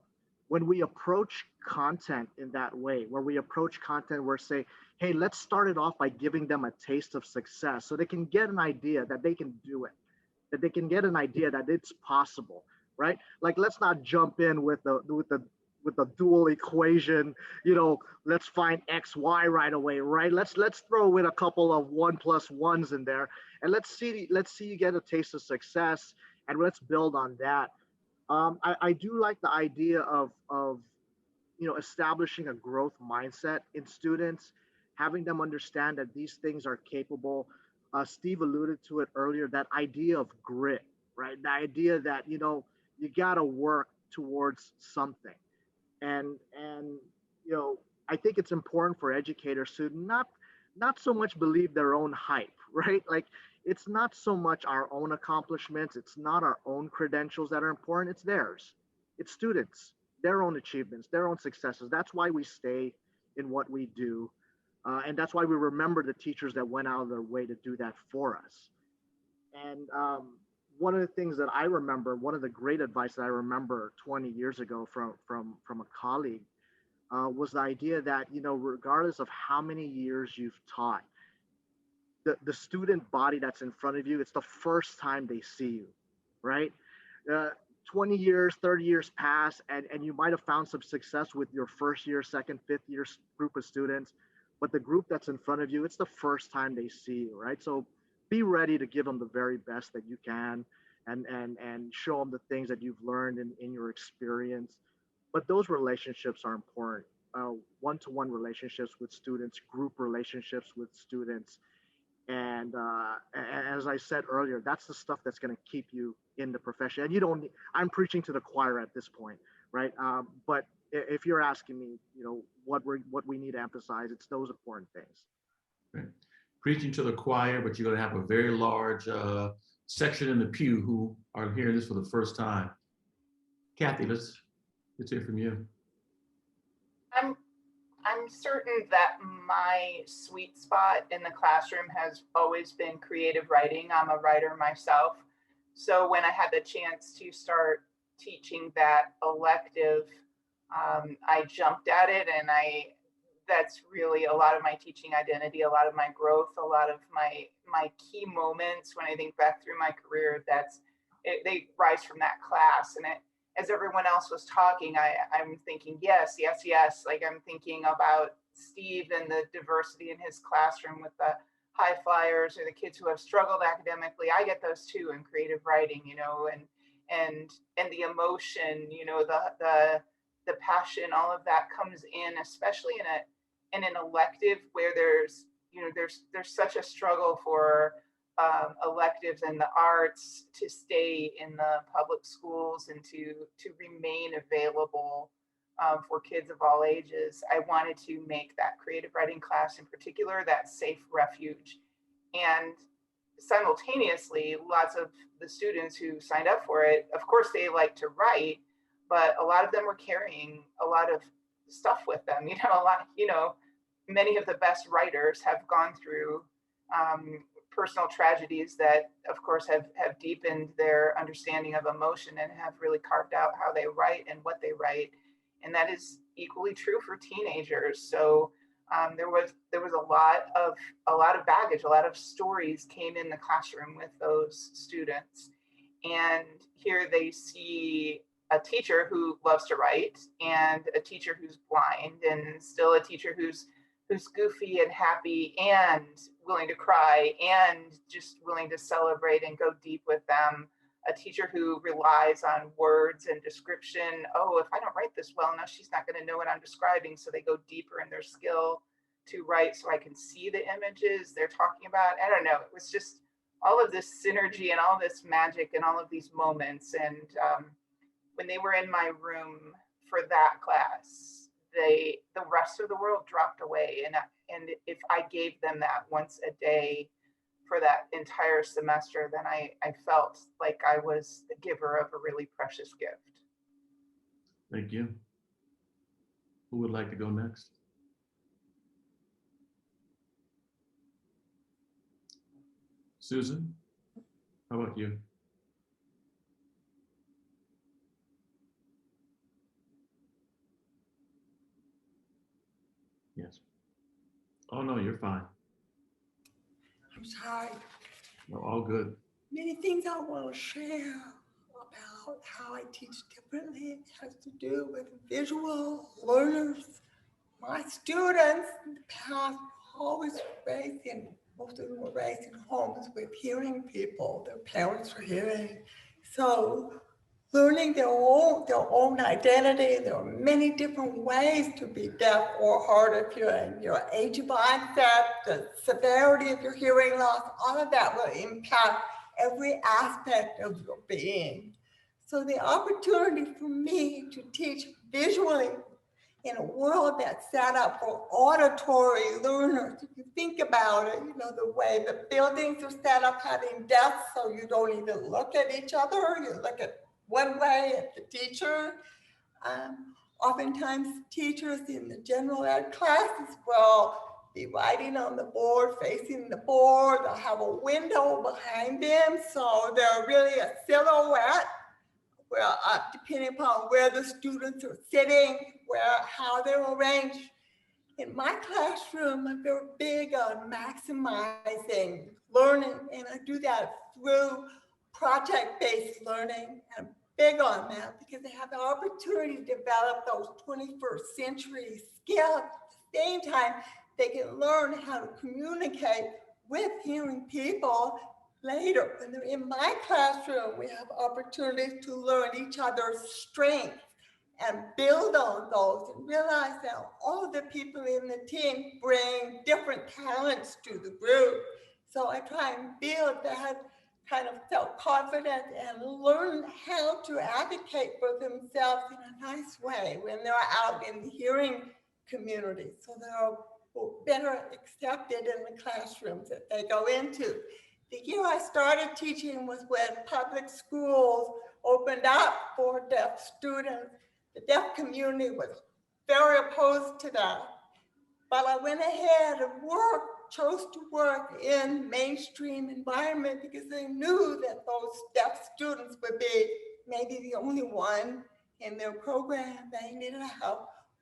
when we approach content in that way, where we approach content where say, hey, let's start it off by giving them a taste of success so they can get an idea that they can do it, that they can get an idea that it's possible, right? Like, let's not jump in with the dual equation, you know, let's find X, Y right away, right? Let's throw in a couple of 1+1s in there, and let's see you get a taste of success, and let's build on that. I do like the idea of you know, establishing a growth mindset in students, having them understand that these things are capable. Steve alluded to it earlier, that idea of grit, right? The idea that, you know, you gotta work towards something. And you know, I think it's important for educators to not so much believe their own hype, right? Like, it's not so much our own accomplishments, it's not our own credentials that are important, it's theirs. It's students, their own achievements, their own successes. That's why we stay in what we do. And that's why we remember the teachers that went out of their way to do that for us. And one of the things that I remember, one of the great advice that I remember 20 years ago from a colleague was the idea that, you know, regardless of how many years you've taught, the student body that's in front of you, it's the first time they see you, right? 20 years, 30 years pass, and you might have found some success with your first year, second, fifth year group of students, but the group that's in front of you, it's the first time they see you, right? So be ready to give them the very best that you can, and show them the things that you've learned in your experience. But those relationships are important. One-to-one relationships with students, group relationships with students. And as I said earlier, that's the stuff that's going to keep you in the profession. And you don't need, I'm preaching to the choir at this point, right? But if you're asking me, what we need to emphasize, it's those important things. Right. Preaching to the choir, but you're going to have a very large section in the pew who are hearing this for the first time. Kathy, let's hear from you. I'm certain that my sweet spot in the classroom has always been creative writing. I'm a writer myself. So when I had the chance to start teaching that elective, I jumped at it, and that's really a lot of my teaching identity, a lot of my growth, a lot of my key moments when I think back through my career, they rise from that class. And as everyone else was talking, I'm thinking, yes. Like, I'm thinking about Steve and the diversity in his classroom with the high flyers or the kids who have struggled academically. I get those too in creative writing, and the emotion, the passion, all of that comes in, especially in an elective where there's such a struggle for electives in the arts to stay in the public schools and to remain available for kids of all ages. I wanted to make that creative writing class in particular that safe refuge. And simultaneously, lots of the students who signed up for it, of course, they like to write, but a lot of them were carrying a lot of stuff with them. Many of the best writers have gone through personal tragedies that, of course, have deepened their understanding of emotion and have really carved out how they write and what they write. And that is equally true for teenagers. So there was a lot of baggage, a lot of stories came in the classroom with those students. And here they see a teacher who loves to write, and a teacher who's blind, and still a teacher who's goofy and happy and willing to cry and just willing to celebrate and go deep with them. A teacher who relies on words and description. Oh, if I don't write this well enough, she's not going to know what I'm describing. So they go deeper in their skill to write so I can see the images they're talking about. I don't know. It was just all of this synergy and all this magic and all of these moments. And when they were in my room for that class, the rest of the world dropped away. And if I gave them that once a day for that entire semester, then I felt like I was the giver of a really precious gift. Thank you. Who would like to go next? Susan, how about you? Yes. Oh, no, you're fine. I'm sorry. No, all good. Many things I want to share about how I teach differently. It has to do with visual learners. My students in the past were always most of them were raised in homes with hearing people. Their parents were hearing. So learning their own identity. There are many different ways to be deaf or hard of hearing. Your age of onset, the severity of your hearing loss, all of that will impact every aspect of your being. So the opportunity for me to teach visually in a world that's set up for auditory learners, if you think about it, the way the buildings are set up having desks so you don't even look at each other, you look at one way at the teacher. Oftentimes teachers in the general ed classes will be writing on the board, facing the board. They'll have a window behind them, so they're really a silhouette. Well, depending upon where the students are sitting, how they're arranged. In my classroom, I'm very big on maximizing learning, and I do that through project-based learning. And big on that because they have the opportunity to develop those 21st century skills. At the same time, they can learn how to communicate with hearing people later. When they're in my classroom, we have opportunities to learn each other's strengths and build on those and realize that all of the people in the team bring different talents to the group. So I try and build that kind of self-confidence and learn how to advocate for themselves in a nice way when they're out in the hearing community. So they're better accepted in the classrooms that they go into. The year I started teaching was when public schools opened up for deaf students. The deaf community was very opposed to that. But I went ahead and chose to work in mainstream environment because they knew that those deaf students would be maybe the only one in their program. They needed to have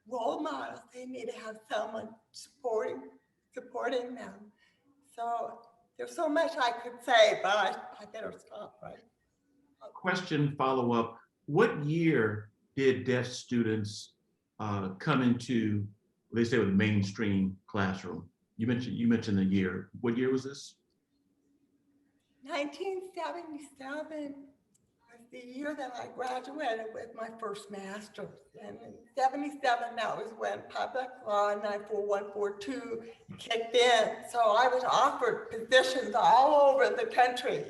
role models. They needed to have someone supporting them. So there's so much I could say, but I better stop, right? Question follow-up. What year did deaf students come into, they say, with the mainstream classroom? You mentioned the year. What year was this? 1977 was the year that I graduated with my first master's. And in 77, that was when public law 94142 kicked in. So I was offered positions all over the country.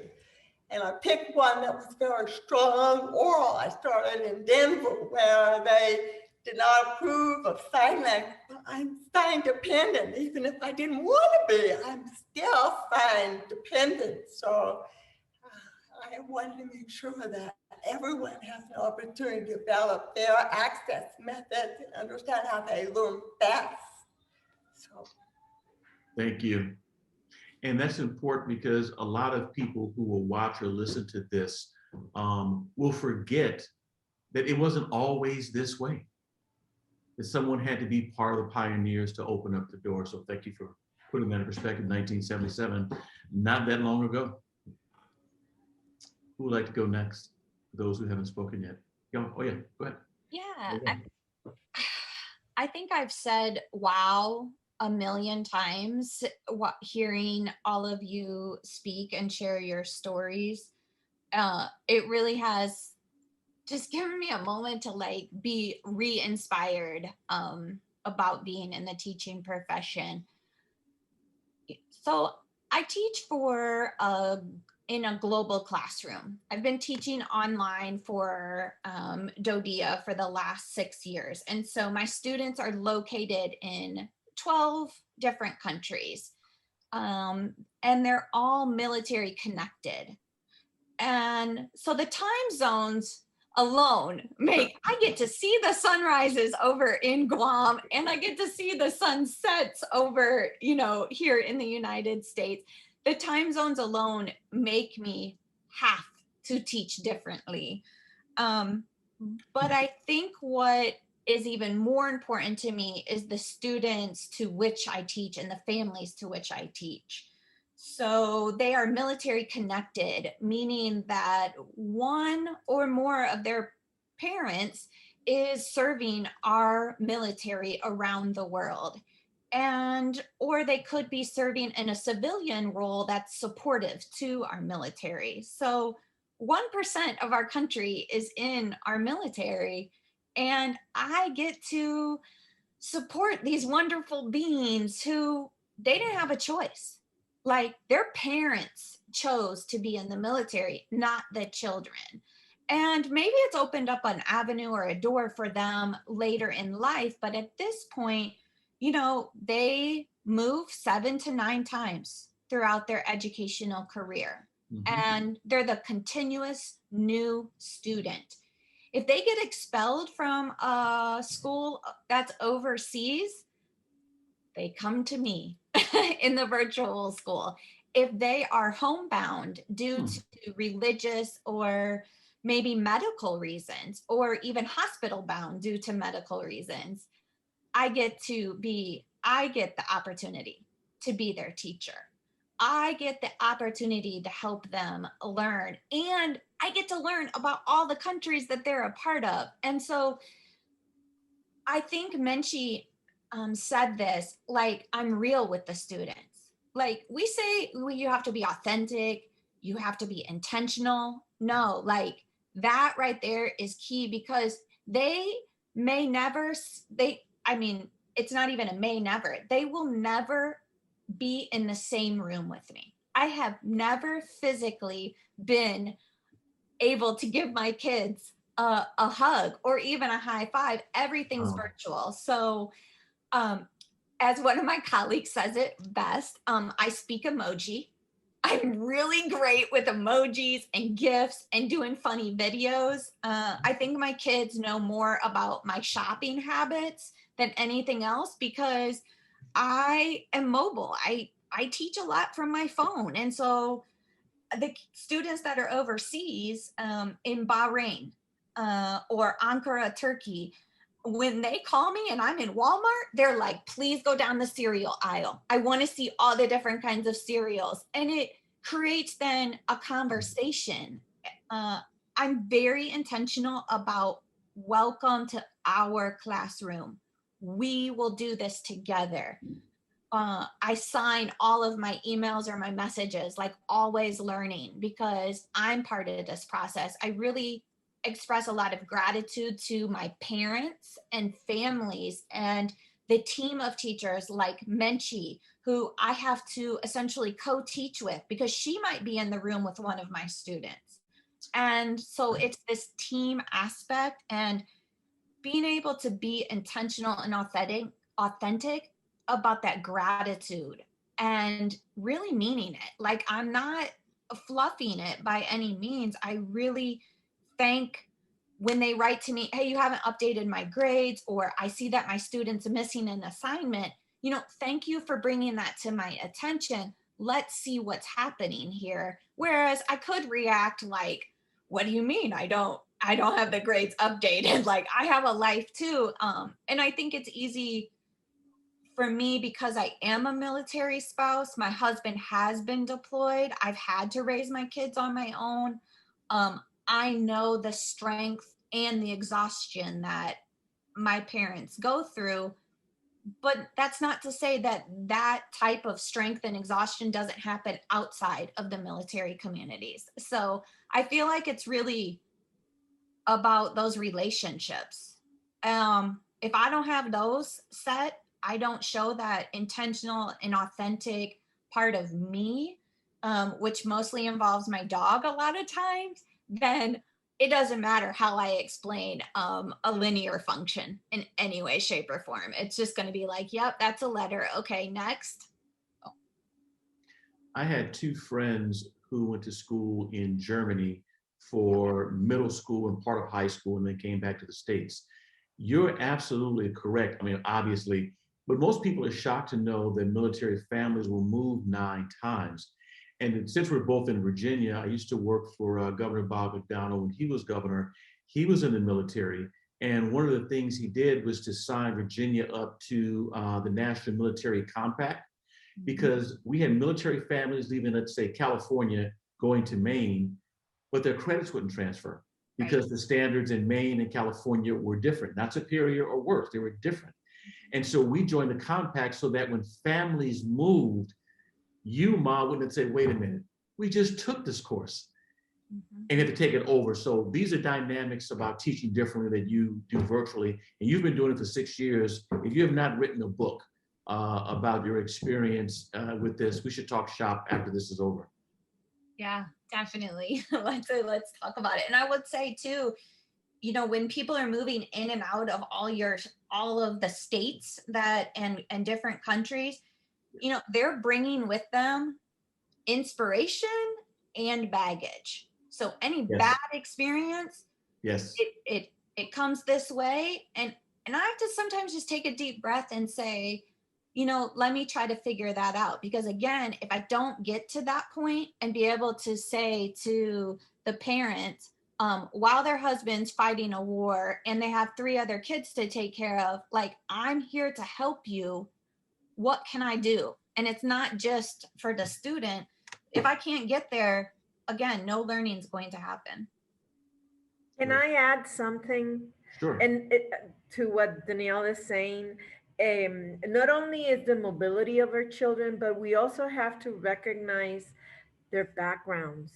And I picked one that was very strong oral. I started in Denver, where they did not approve of sign language. I'm sign dependent. Even if I didn't want to be, I'm still sign dependent. So I wanted to make sure that everyone has an opportunity to develop their access methods and understand how they learn best. So. Thank you. And that's important because a lot of people who will watch or listen to this will forget that it wasn't always this way. That someone had to be part of the pioneers to open up the door. So thank you for putting that in perspective. 1977, not that long ago. Who would like to go next? Those who haven't spoken yet. Oh yeah, go ahead. Yeah, I think I've said wow a million times hearing all of you speak and share your stories. It really has just given me a moment to like be re-inspired about being in the teaching profession. So I teach in a global classroom. I've been teaching online for DODEA for the last 6 years. And so my students are located in 12 different countries. And they're all military connected. And so the time zones alone I get to see the sunrises over in Guam, and I get to see the sunsets over, here in the United States. The time zones alone make me have to teach differently. But I think what is even more important to me is the students to which I teach and the families to which I teach. So they are military connected, meaning that one or more of their parents is serving our military around the world. Or they could be serving in a civilian role that's supportive to our military. So 1% of our country is in our military, and I get to support these wonderful beings who they didn't have a choice. Like their parents chose to be in the military, not the children. And maybe it's opened up an avenue or a door for them later in life. But at this point, they move 7 to 9 times throughout their educational career. Mm-hmm. And they're the continuous new student. If they get expelled from a school that's overseas, they come to me in the virtual school. If they are homebound due to religious or maybe medical reasons, or even hospital bound due to medical reasons, I get the opportunity to be their teacher. I get the opportunity to help them learn, and I get to learn about all the countries that they're a part of. And so I think Menchie said this, like, I'm real with the students. Like, we say, well, you have to be authentic, you have to be intentional. No, like, that right there is key, because they may never, I mean, it's not even a may never, they will never be in the same room with me. I have never physically been able to give my kids a hug or even a high five. Everything's virtual. So as one of my colleagues says it best, I speak emoji. I'm really great with emojis and GIFs and doing funny videos. I think my kids know more about my shopping habits than anything else, because I am mobile. I teach a lot from my phone. And so the students that are overseas in Bahrain or Ankara, Turkey, when they call me and I'm in Walmart, they're like, please go down the cereal aisle. I want to see all the different kinds of cereals. And it creates then a conversation. I'm very intentional about welcome to our classroom. We will do this together. I sign all of my emails or my messages like always learning, because I'm part of this process. I really express a lot of gratitude to my parents and families and the team of teachers like Menchie, who I have to essentially co-teach with, because she might be in the room with one of my students. And so it's this team aspect, and being able to be intentional and authentic about that gratitude and really meaning it. Like, I'm not fluffing it by any means. I really thank when they write to me, hey, you haven't updated my grades, or I see that my student's missing an assignment. You know, thank you for bringing that to my attention. Let's see what's happening here. Whereas I could react like, what do you mean? I don't have the grades updated. Like, I have a life too. And I think it's easy for me because I am a military spouse. My husband has been deployed. I've had to raise my kids on my own. I know the strength and the exhaustion that my parents go through, but that's not to say that that type of strength and exhaustion doesn't happen outside of the military communities. So I feel like it's really about those relationships. If I don't have those set, I don't show that intentional and authentic part of me, which mostly involves my dog a lot of times, then it doesn't matter how I explain a linear function in any way, shape, or form. It's just going to be like, yep, that's a letter. Okay, next. Oh. I had two friends who went to school in Germany for middle school and part of high school, and then came back to the States. You're absolutely correct. I mean, obviously, but most people are shocked to know that military families will move 9 times. And since we're both in Virginia, I used to work for Governor Bob McDonnell when he was governor. He was in the military. And one of the things he did was to sign Virginia up to the National Military Compact, because we had military families leaving, let's say, California, going to Maine, but their credits wouldn't transfer because the standards in Maine and California were different, not superior or worse, they were different. And so we joined the compact so that when families moved, you, Ma, wouldn't say, wait a minute, we just took this course and had to take it over. So these are dynamics about teaching differently that you do virtually. And you've been doing it for 6 years. If you have not written a book about your experience with this, we should talk shop after this is over. Yeah, definitely. Let's talk about it. And I would say too, you know, when people are moving in and out of all of the states that and different countries, you know, they're bringing with them inspiration and baggage. So any bad experience, it comes this way, and I have to sometimes just take a deep breath and say, you know, let me try to figure that out. Because again, if I don't get to that point and be able to say to the parents, while their husband's fighting a war and they have 3 other kids to take care of, like, I'm here to help you. What can I do? And it's not just for the student. If I can't get there, again, no learning is going to happen. Can I add something? Sure. And to what Danielle is saying, not only is the mobility of our children, but we also have to recognize their backgrounds.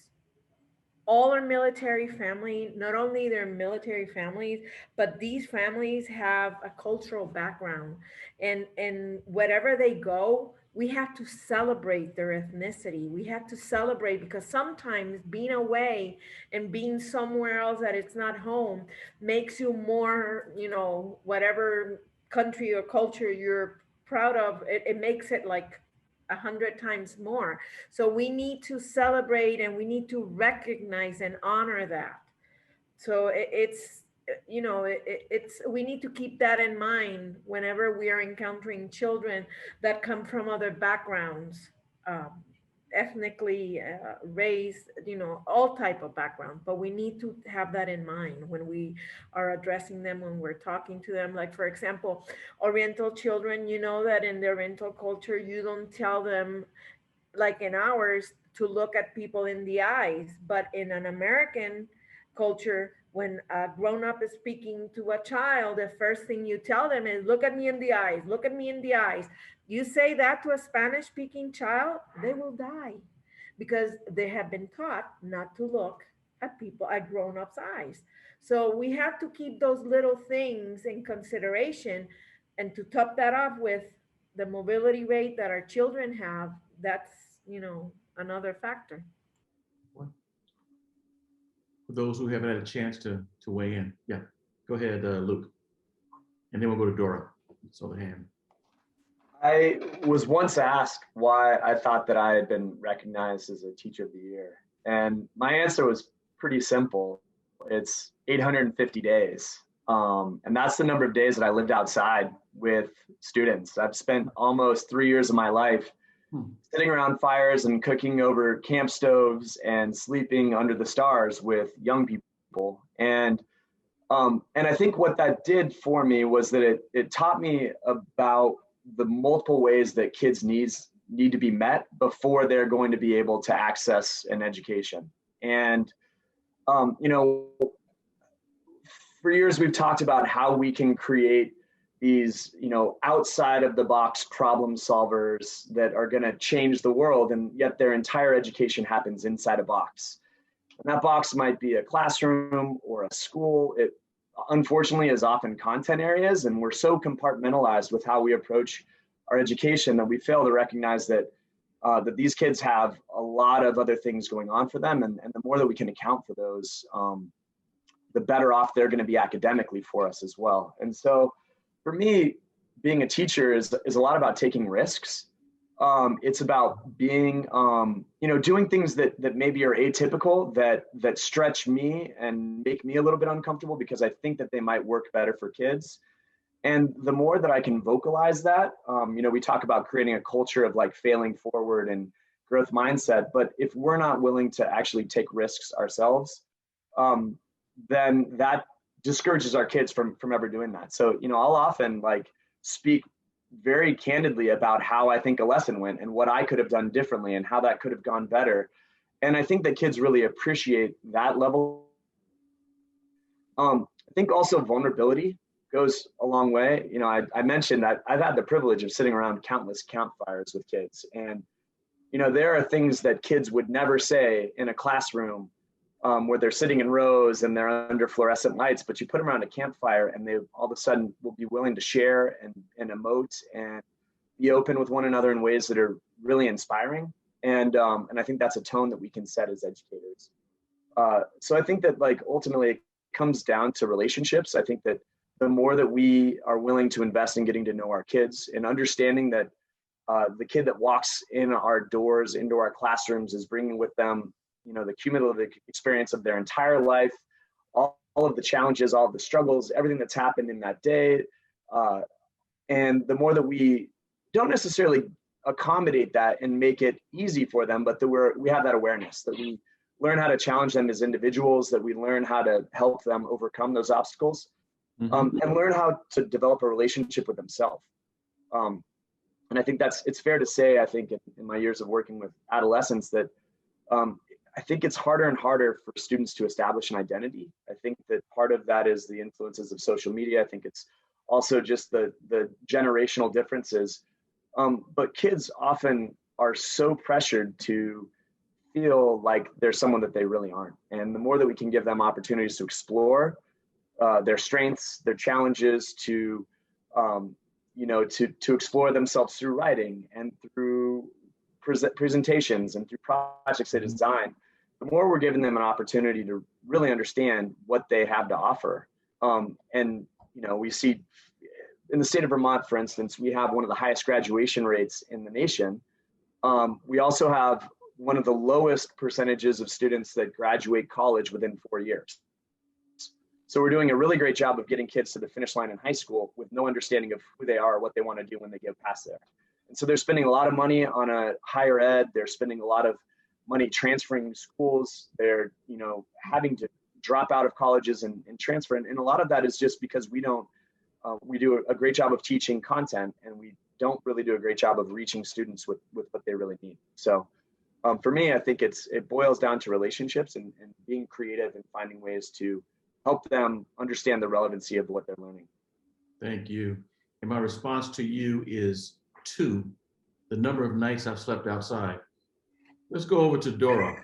All our military family, not only their military families, but these families have a cultural background. And wherever they go, we have to celebrate their ethnicity. We have to celebrate, because sometimes being away and being somewhere else that it's not home makes you more, you know, whatever country or culture you're proud of, it makes it like 100 times more. So we need to celebrate and we need to recognize and honor that. So it's, you know, it's, we need to keep that in mind whenever we are encountering children that come from other backgrounds, ethnically, race, you know, all type of background. But we need to have that in mind when we are addressing them, when we're talking to them. Like, for example, Oriental children, you know that in the Oriental culture, you don't tell them, like in ours, to look at people in the eyes. But in an American culture, when a grown-up is speaking to a child, the first thing you tell them is, look at me in the eyes, look at me in the eyes. You say that to a Spanish-speaking child, they will die, because they have been taught not to look at people, at grown-ups' eyes. So we have to keep those little things in consideration. And to top that off with the mobility rate that our children have, that's, you know, another factor. For those who haven't had a chance to weigh in. Yeah, go ahead, Luke. And then we'll go to Dora. So the hand. I was once asked why I thought that I had been recognized as a Teacher of the Year. And my answer was pretty simple. It's 850 days. And that's the number of days that I lived outside with students. I've spent almost 3 years of my life sitting around fires and cooking over camp stoves and sleeping under the stars with young people. And I think what that did for me was that it taught me about the multiple ways that kids need to be met before they're going to be able to access an education. And, you know, for years we've talked about how we can create these, you know, outside of the box problem solvers that are going to change the world, and yet their entire education happens inside a box. And that box might be a classroom or a school. It unfortunately is often content areas, and we're so compartmentalized with how we approach our education that we fail to recognize that that these kids have a lot of other things going on for them, and the more that we can account for those, the better off they're going to be academically for us as well. And so for me, being a teacher is a lot about taking risks. It's about being, you know, doing things that maybe are atypical, that stretch me and make me a little bit uncomfortable, because I think that they might work better for kids. And the more that I can vocalize that, you know, we talk about creating a culture of like failing forward and growth mindset, but if we're not willing to actually take risks ourselves, then that discourages our kids from ever doing that. So, you know, I'll often like speak very candidly about how I think a lesson went and what I could have done differently and how that could have gone better. And I think that kids really appreciate that level. I think also vulnerability goes a long way. You know, I mentioned that I've had the privilege of sitting around countless campfires with kids. And, you know, there are things that kids would never say in a classroom where they're sitting in rows and they're under fluorescent lights, but you put them around a campfire and they all of a sudden will be willing to share and emote and be open with one another in ways that are really inspiring. And I think that's a tone that we can set as educators. So I think that like ultimately it comes down to relationships. I think that the more that we are willing to invest in getting to know our kids and understanding that the kid that walks in our doors, into our classrooms, is bringing with them, you know, the cumulative experience of their entire life, all of the challenges, all of the struggles, everything that's happened in that day. And the more that we don't necessarily accommodate that and make it easy for them, but that we have that awareness, that we learn how to challenge them as individuals, that we learn how to help them overcome those obstacles, and learn how to develop a relationship with themselves. And I think it's fair to say, I think in my years of working with adolescents that I think it's harder and harder for students to establish an identity. I think that part of that is the influences of social media. I think it's also just the generational differences. But kids often are so pressured to feel like they're someone that they really aren't. And the more that we can give them opportunities to explore their strengths, their challenges, to explore themselves through writing and through presentations and through projects they design, the more we're giving them an opportunity to really understand what they have to offer. We see in the state of Vermont, for instance, we have one of the highest graduation rates in the nation. We also have one of the lowest percentages of students that graduate college within 4 years. So we're doing a really great job of getting kids to the finish line in high school with no understanding of who they are or what they want to do when they get past there. And so they're spending a lot of money on a higher ed. They're spending a lot of money transferring schools. They're, having to drop out of colleges and transfer. And a lot of that is just because we do a great job of teaching content, and we don't really do a great job of reaching students with what they really need. So for me, I think it boils down to relationships and being creative and finding ways to help them understand the relevancy of what they're learning. Thank you. And my response to you is 2, the number of nights I've slept outside. Let's go over to Dora.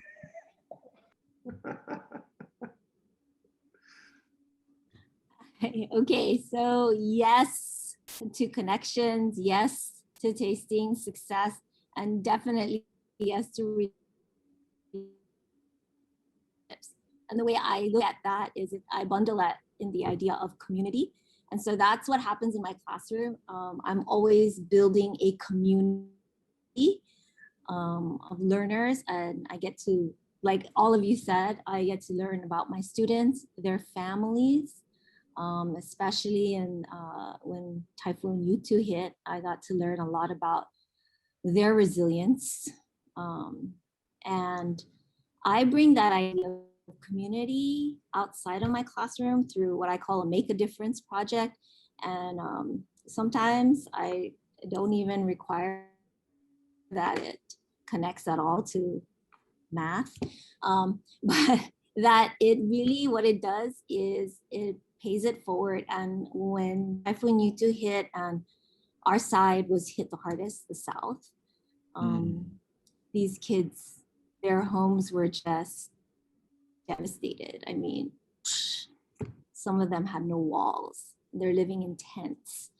Okay, so yes to connections, yes to tasting success, and definitely yes to relationships. And the way I look at that is I bundle that in the idea of community. And so that's what happens in my classroom. I'm always building a community of learners, and I get to, like all of you said, I get to learn about my students, their families, especially when Typhoon U2 hit. I got to learn a lot about their resilience. And I bring that idea of community outside of my classroom through what I call a Make a Difference project. And sometimes I don't even require that it connects at all to math, but that it really, what it does is it pays it forward. And when Typhoon U2 hit and our side was hit the hardest, the South, these kids, their homes were just devastated. I mean, some of them had no walls. They're living in tents,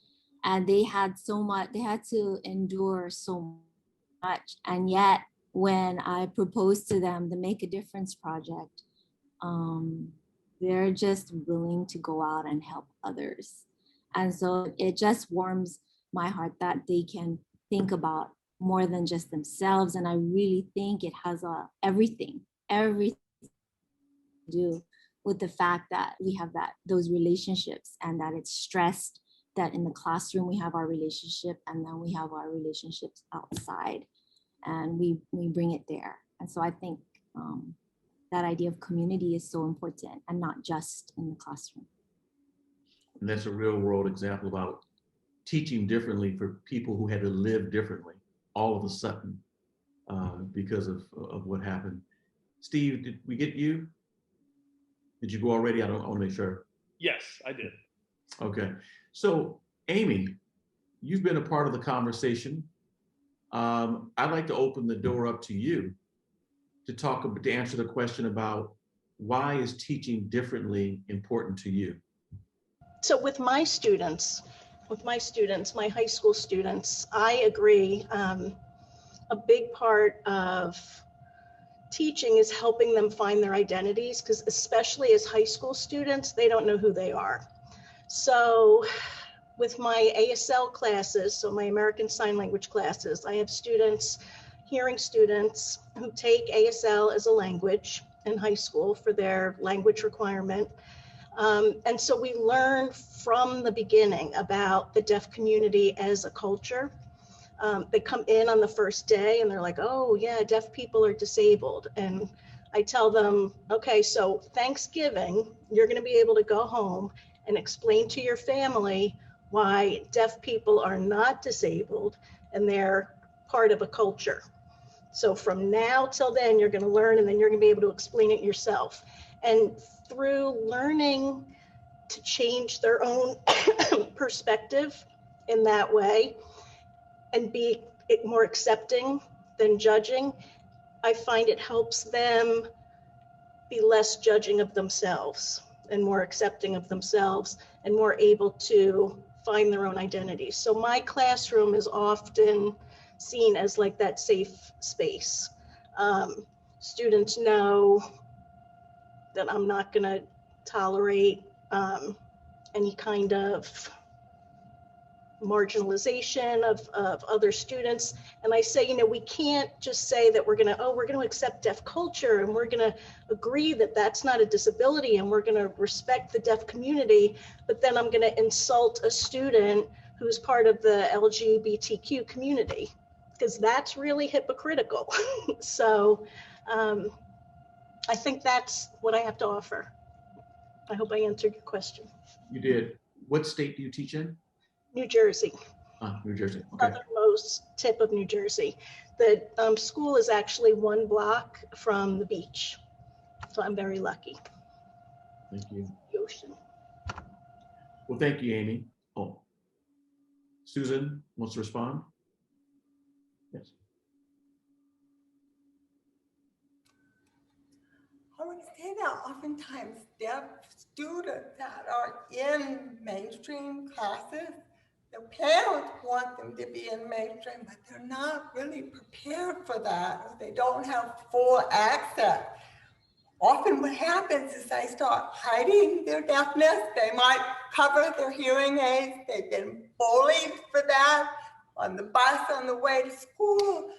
and they had so much, they had to endure so much. And yet when I proposed to them the Make a Difference project, they're just willing to go out and help others. And so it just warms my heart that they can think about more than just themselves. And I really think it has everything to do with the fact that we have those relationships, and that it's stressed that in the classroom we have our relationship, and then we have our relationships outside, and we bring it there. And so I think that idea of community is so important, and not just in the classroom. And that's a real world example about teaching differently for people who had to live differently all of a sudden because of what happened. Steve, did we get you? Did you go already? I want to make sure. Yes, I did. Okay. So Amy, you've been a part of the conversation. I'd like to open the door up to you to answer the question about why is teaching differently important to you? So with my students, my high school students, I agree. A big part of teaching is helping them find their identities, because especially as high school students, they don't know who they are. So with my ASL classes, so my American Sign Language classes, I have students, hearing students, who take ASL as a language in high school for their language requirement. And so we learn from the beginning about the deaf community as a culture. They come in on the first day and they're like, oh yeah, deaf people are disabled. And I tell them, okay, so Thanksgiving, you're gonna be able to go home and explain to your family why deaf people are not disabled and they're part of a culture. So from now till then, you're going to learn, and then you're going to be able to explain it yourself. And through learning to change their own perspective in that way and be more accepting than judging, I find it helps them be less judging of themselves and more accepting of themselves and more able to find their own identity. So my classroom is often seen as like that safe space. Students know that I'm not going to tolerate any kind of marginalization of other students. And I say, you know, we can't just say that we're going to accept deaf culture and we're going to agree that that's not a disability and we're going to respect the deaf community, but then I'm going to insult a student who's part of the LGBTQ community, because that's really hypocritical. So I think that's what I have to offer. I hope I answered your question. You did. What state do you teach in? New Jersey. New Jersey. Okay. Southernmost tip of New Jersey. The school is actually 1 block from the beach. So I'm very lucky. Thank you. The ocean. Well, thank you, Amy. Oh, Susan wants to respond? Yes. I want to say that oftentimes deaf students that are in mainstream classes, the parents want them to be in mainstream, but they're not really prepared for that, or they don't have full access. Often what happens is they start hiding their deafness. They might cover their hearing aids. They've been bullied for that on the bus on the way to school,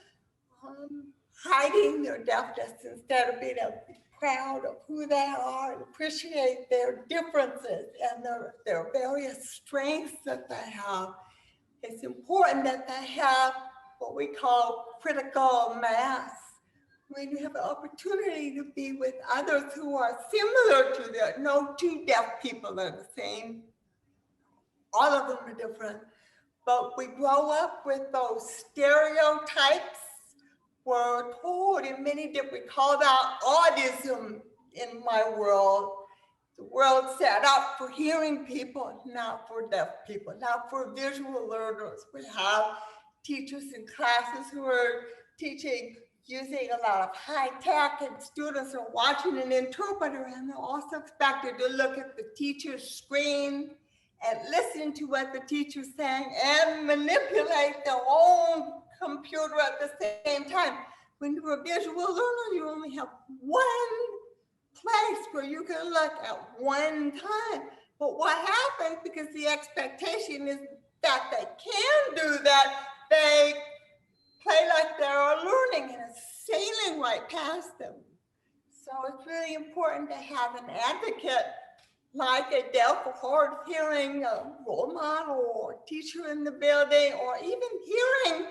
hiding their deafness instead of being able to be proud of who they are and appreciate their differences and their various strengths that they have. It's important that they have what we call critical mass, when you have the opportunity to be with others who are similar to them. No two deaf people are the same. All of them are different. But we grow up with those stereotypes. We're told in many different, we call that autism in my world. The world set up for hearing people, not for deaf people, not for visual learners. We have teachers in classes who are teaching using a lot of high tech, and students are watching an interpreter, and they're also expected to look at the teacher's screen and listen to what the teacher's saying and manipulate their own computer at the same time. When you're a visual learner, you only have one place where you can look at one time. But what happens, because the expectation is that they can do that, they play like they're learning and it's sailing right past them. So it's really important to have an advocate like a deaf or hard of hearing role model or teacher in the building, or even hearing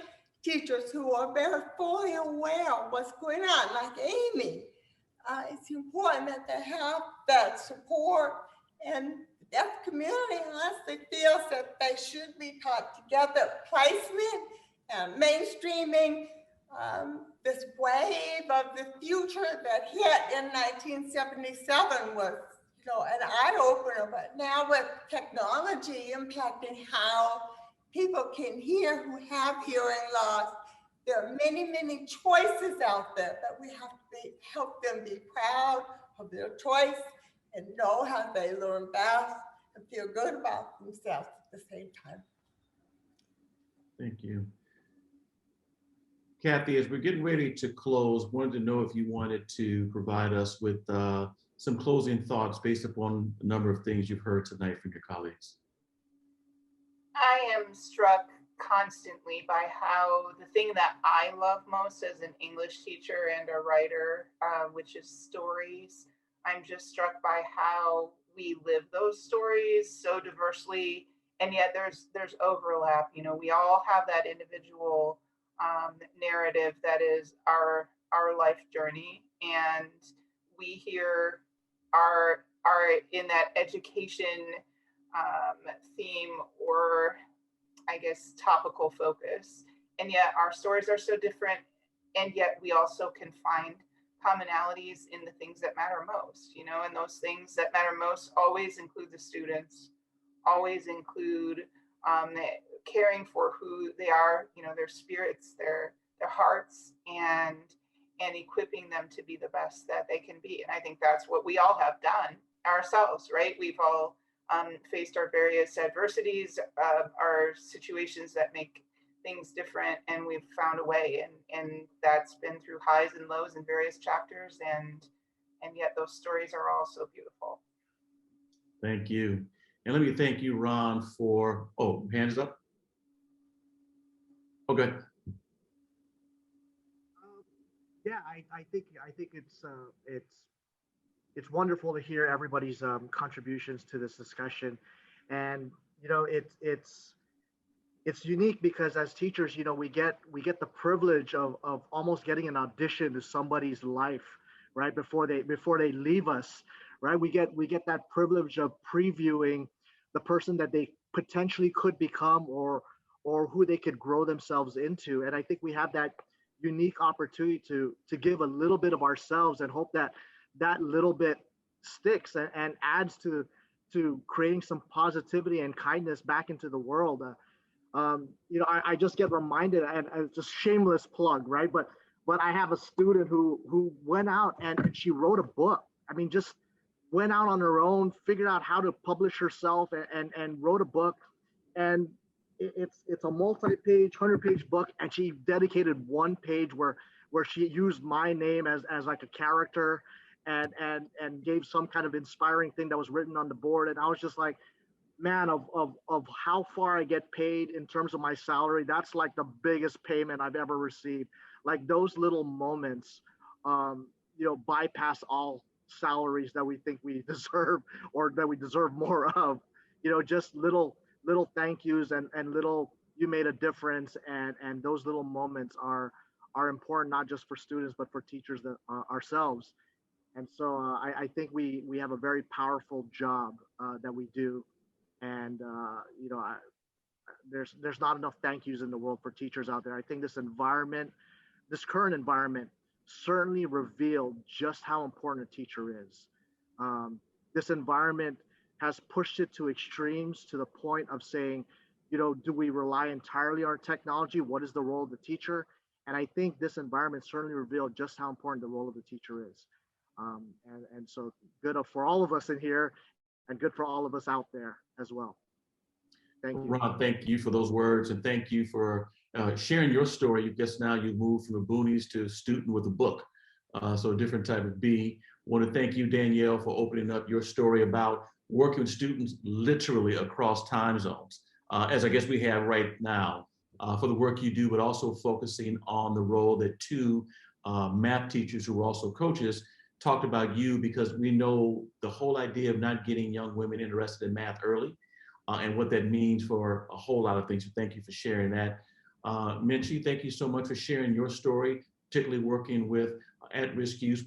teachers who are very fully aware of what's going on, like Amy. It's important that they have that support, and the deaf community honestly feels that they should be taught together. Placement and mainstreaming, this wave of the future that hit in 1977 was, you know, an eye-opener. But now with technology impacting how people can hear who have hearing loss, there are many, many choices out there that we have to help them be proud of their choice and know how they learn best and feel good about themselves at the same time. Thank you. Kathy, as we're getting ready to close, wanted to know if you wanted to provide us with some closing thoughts based upon a number of things you've heard tonight from your colleagues. I am struck constantly by how the thing that I love most as an English teacher and a writer, which is stories. I'm just struck by how we live those stories so diversely, and yet there's overlap. You know, we all have that individual narrative that is our life journey, and we here are in that education theme, or I guess topical focus. yet our stories are so different, and yet we also can find commonalities in the things that matter most, you know, and those things that matter most always include the students, always include caring for who they are, you know, their spirits, their hearts, and equipping them to be the best that they can be. And I think that's what we all have done ourselves, right? We've all faced our various adversities, our situations that make things different, and we've found a way, and that's been through highs and lows in various chapters, and yet those stories are all so beautiful. Thank you. And let me thank you, Ron, for, oh, hands up. Okay. Yeah, I think it's wonderful to hear everybody's contributions to this discussion, and you know it's unique because as teachers, you know, we get the privilege of almost getting an audition to somebody's life, right, before they leave us, right? We get that privilege of previewing the person that they potentially could become, or who they could grow themselves into. And I think we have that unique opportunity to give a little bit of ourselves and hope that that little bit sticks and adds to creating some positivity and kindness back into the world. You know, I just get reminded, and just shameless plug, right? But I have a student who went out and she wrote a book. I mean, just went out on her own, figured out how to publish herself, and wrote a book. And it's a multi-page, 100-page book, and she dedicated one page where she used my name as like a character, and gave some kind of inspiring thing that was written on the board. And I was just like, man, of how far I get paid in terms of my salary, that's like the biggest payment I've ever received. Like those little moments, you know, bypass all salaries that we think we deserve, or that we deserve more of. You know, just little thank yous and little, you made a difference, and those little moments are important, not just for students but for teachers ourselves. And so I think we have a very powerful job that we do. And you know, there's not enough thank yous in the world for teachers out there. I think this current environment certainly revealed just how important a teacher is. This environment has pushed it to extremes, to the point of saying, you know, do we rely entirely on technology? What is the role of the teacher? And I think this environment certainly revealed just how important the role of the teacher is. And so good for all of us in here, and good for all of us out there as well. Thank you. Ron, thank you for those words, and thank you for sharing your story. Just now you moved from the boonies to student with a book, so a different type of B. I want to thank you, Danielle, for opening up your story about working with students literally across time zones, as I guess we have right now, for the work you do, but also focusing on the role that two math teachers who are also coaches talked about you, because we know the whole idea of not getting young women interested in math early, and what that means for a whole lot of things. So thank you for sharing that. Minchie, thank you so much for sharing your story, particularly working with at-risk youth,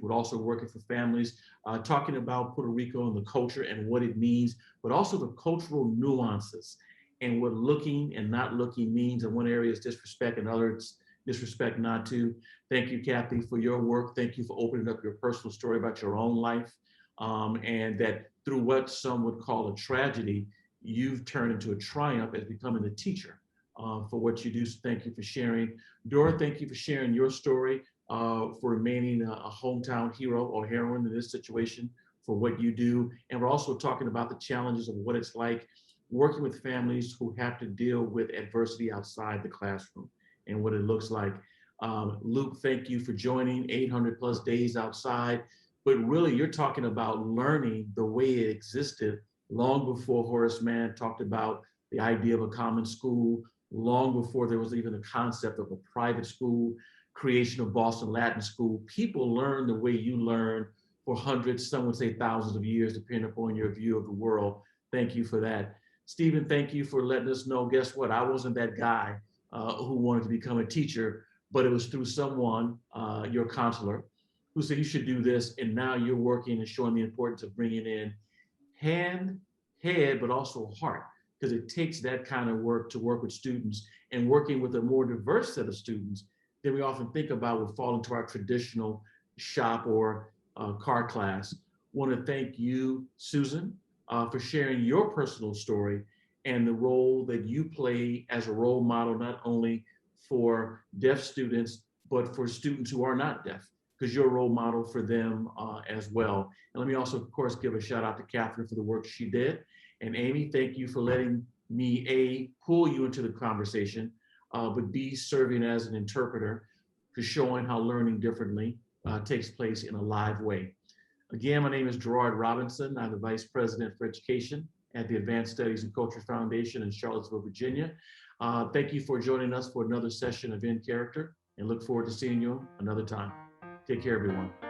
but also working for families, talking about Puerto Rico and the culture and what it means, but also the cultural nuances and what looking and not looking means. In one area is disrespect, and others disrespect not to. Thank you, Kathy, for your work. Thank you for opening up your personal story about your own life, and that through what some would call a tragedy, you've turned into a triumph as becoming a teacher for what you do. So thank you for sharing. Dora, thank you for sharing your story, for remaining a hometown hero or heroine in this situation, for what you do. And we're also talking about the challenges of what it's like working with families who have to deal with adversity outside the classroom and what it looks like. Luke, thank you for joining 800+ days outside, but really you're talking about learning the way it existed long before Horace Mann talked about the idea of a common school, long before there was even the concept of a private school, creation of Boston Latin School. People learn the way you learn for hundreds, some would say thousands of years, depending upon your view of the world. Thank you for that. Stephen, thank you for letting us know, guess what? I wasn't that guy who wanted to become a teacher, but it was through someone, your counselor, who said you should do this, and now you're working and showing the importance of bringing in head, but also heart because it takes that kind of work to work with students, and working with a more diverse set of students than we often think about would fall into our traditional shop or car class. Want to thank you, Susan, for sharing your personal story and the role that you play as a role model, not only for deaf students, but for students who are not deaf, because you're a role model for them as well. And let me also, of course, give a shout out to Catherine for the work she did. And Amy, thank you for letting me, A, pull you into the conversation, but B, serving as an interpreter for showing how learning differently takes place in a live way. Again, my name is Gerard Robinson. I'm the Vice President for Education at the Advanced Studies and Culture Foundation in Charlottesville, Virginia. Thank you for joining us for another session of In Character, and look forward to seeing you another time. Take care, everyone.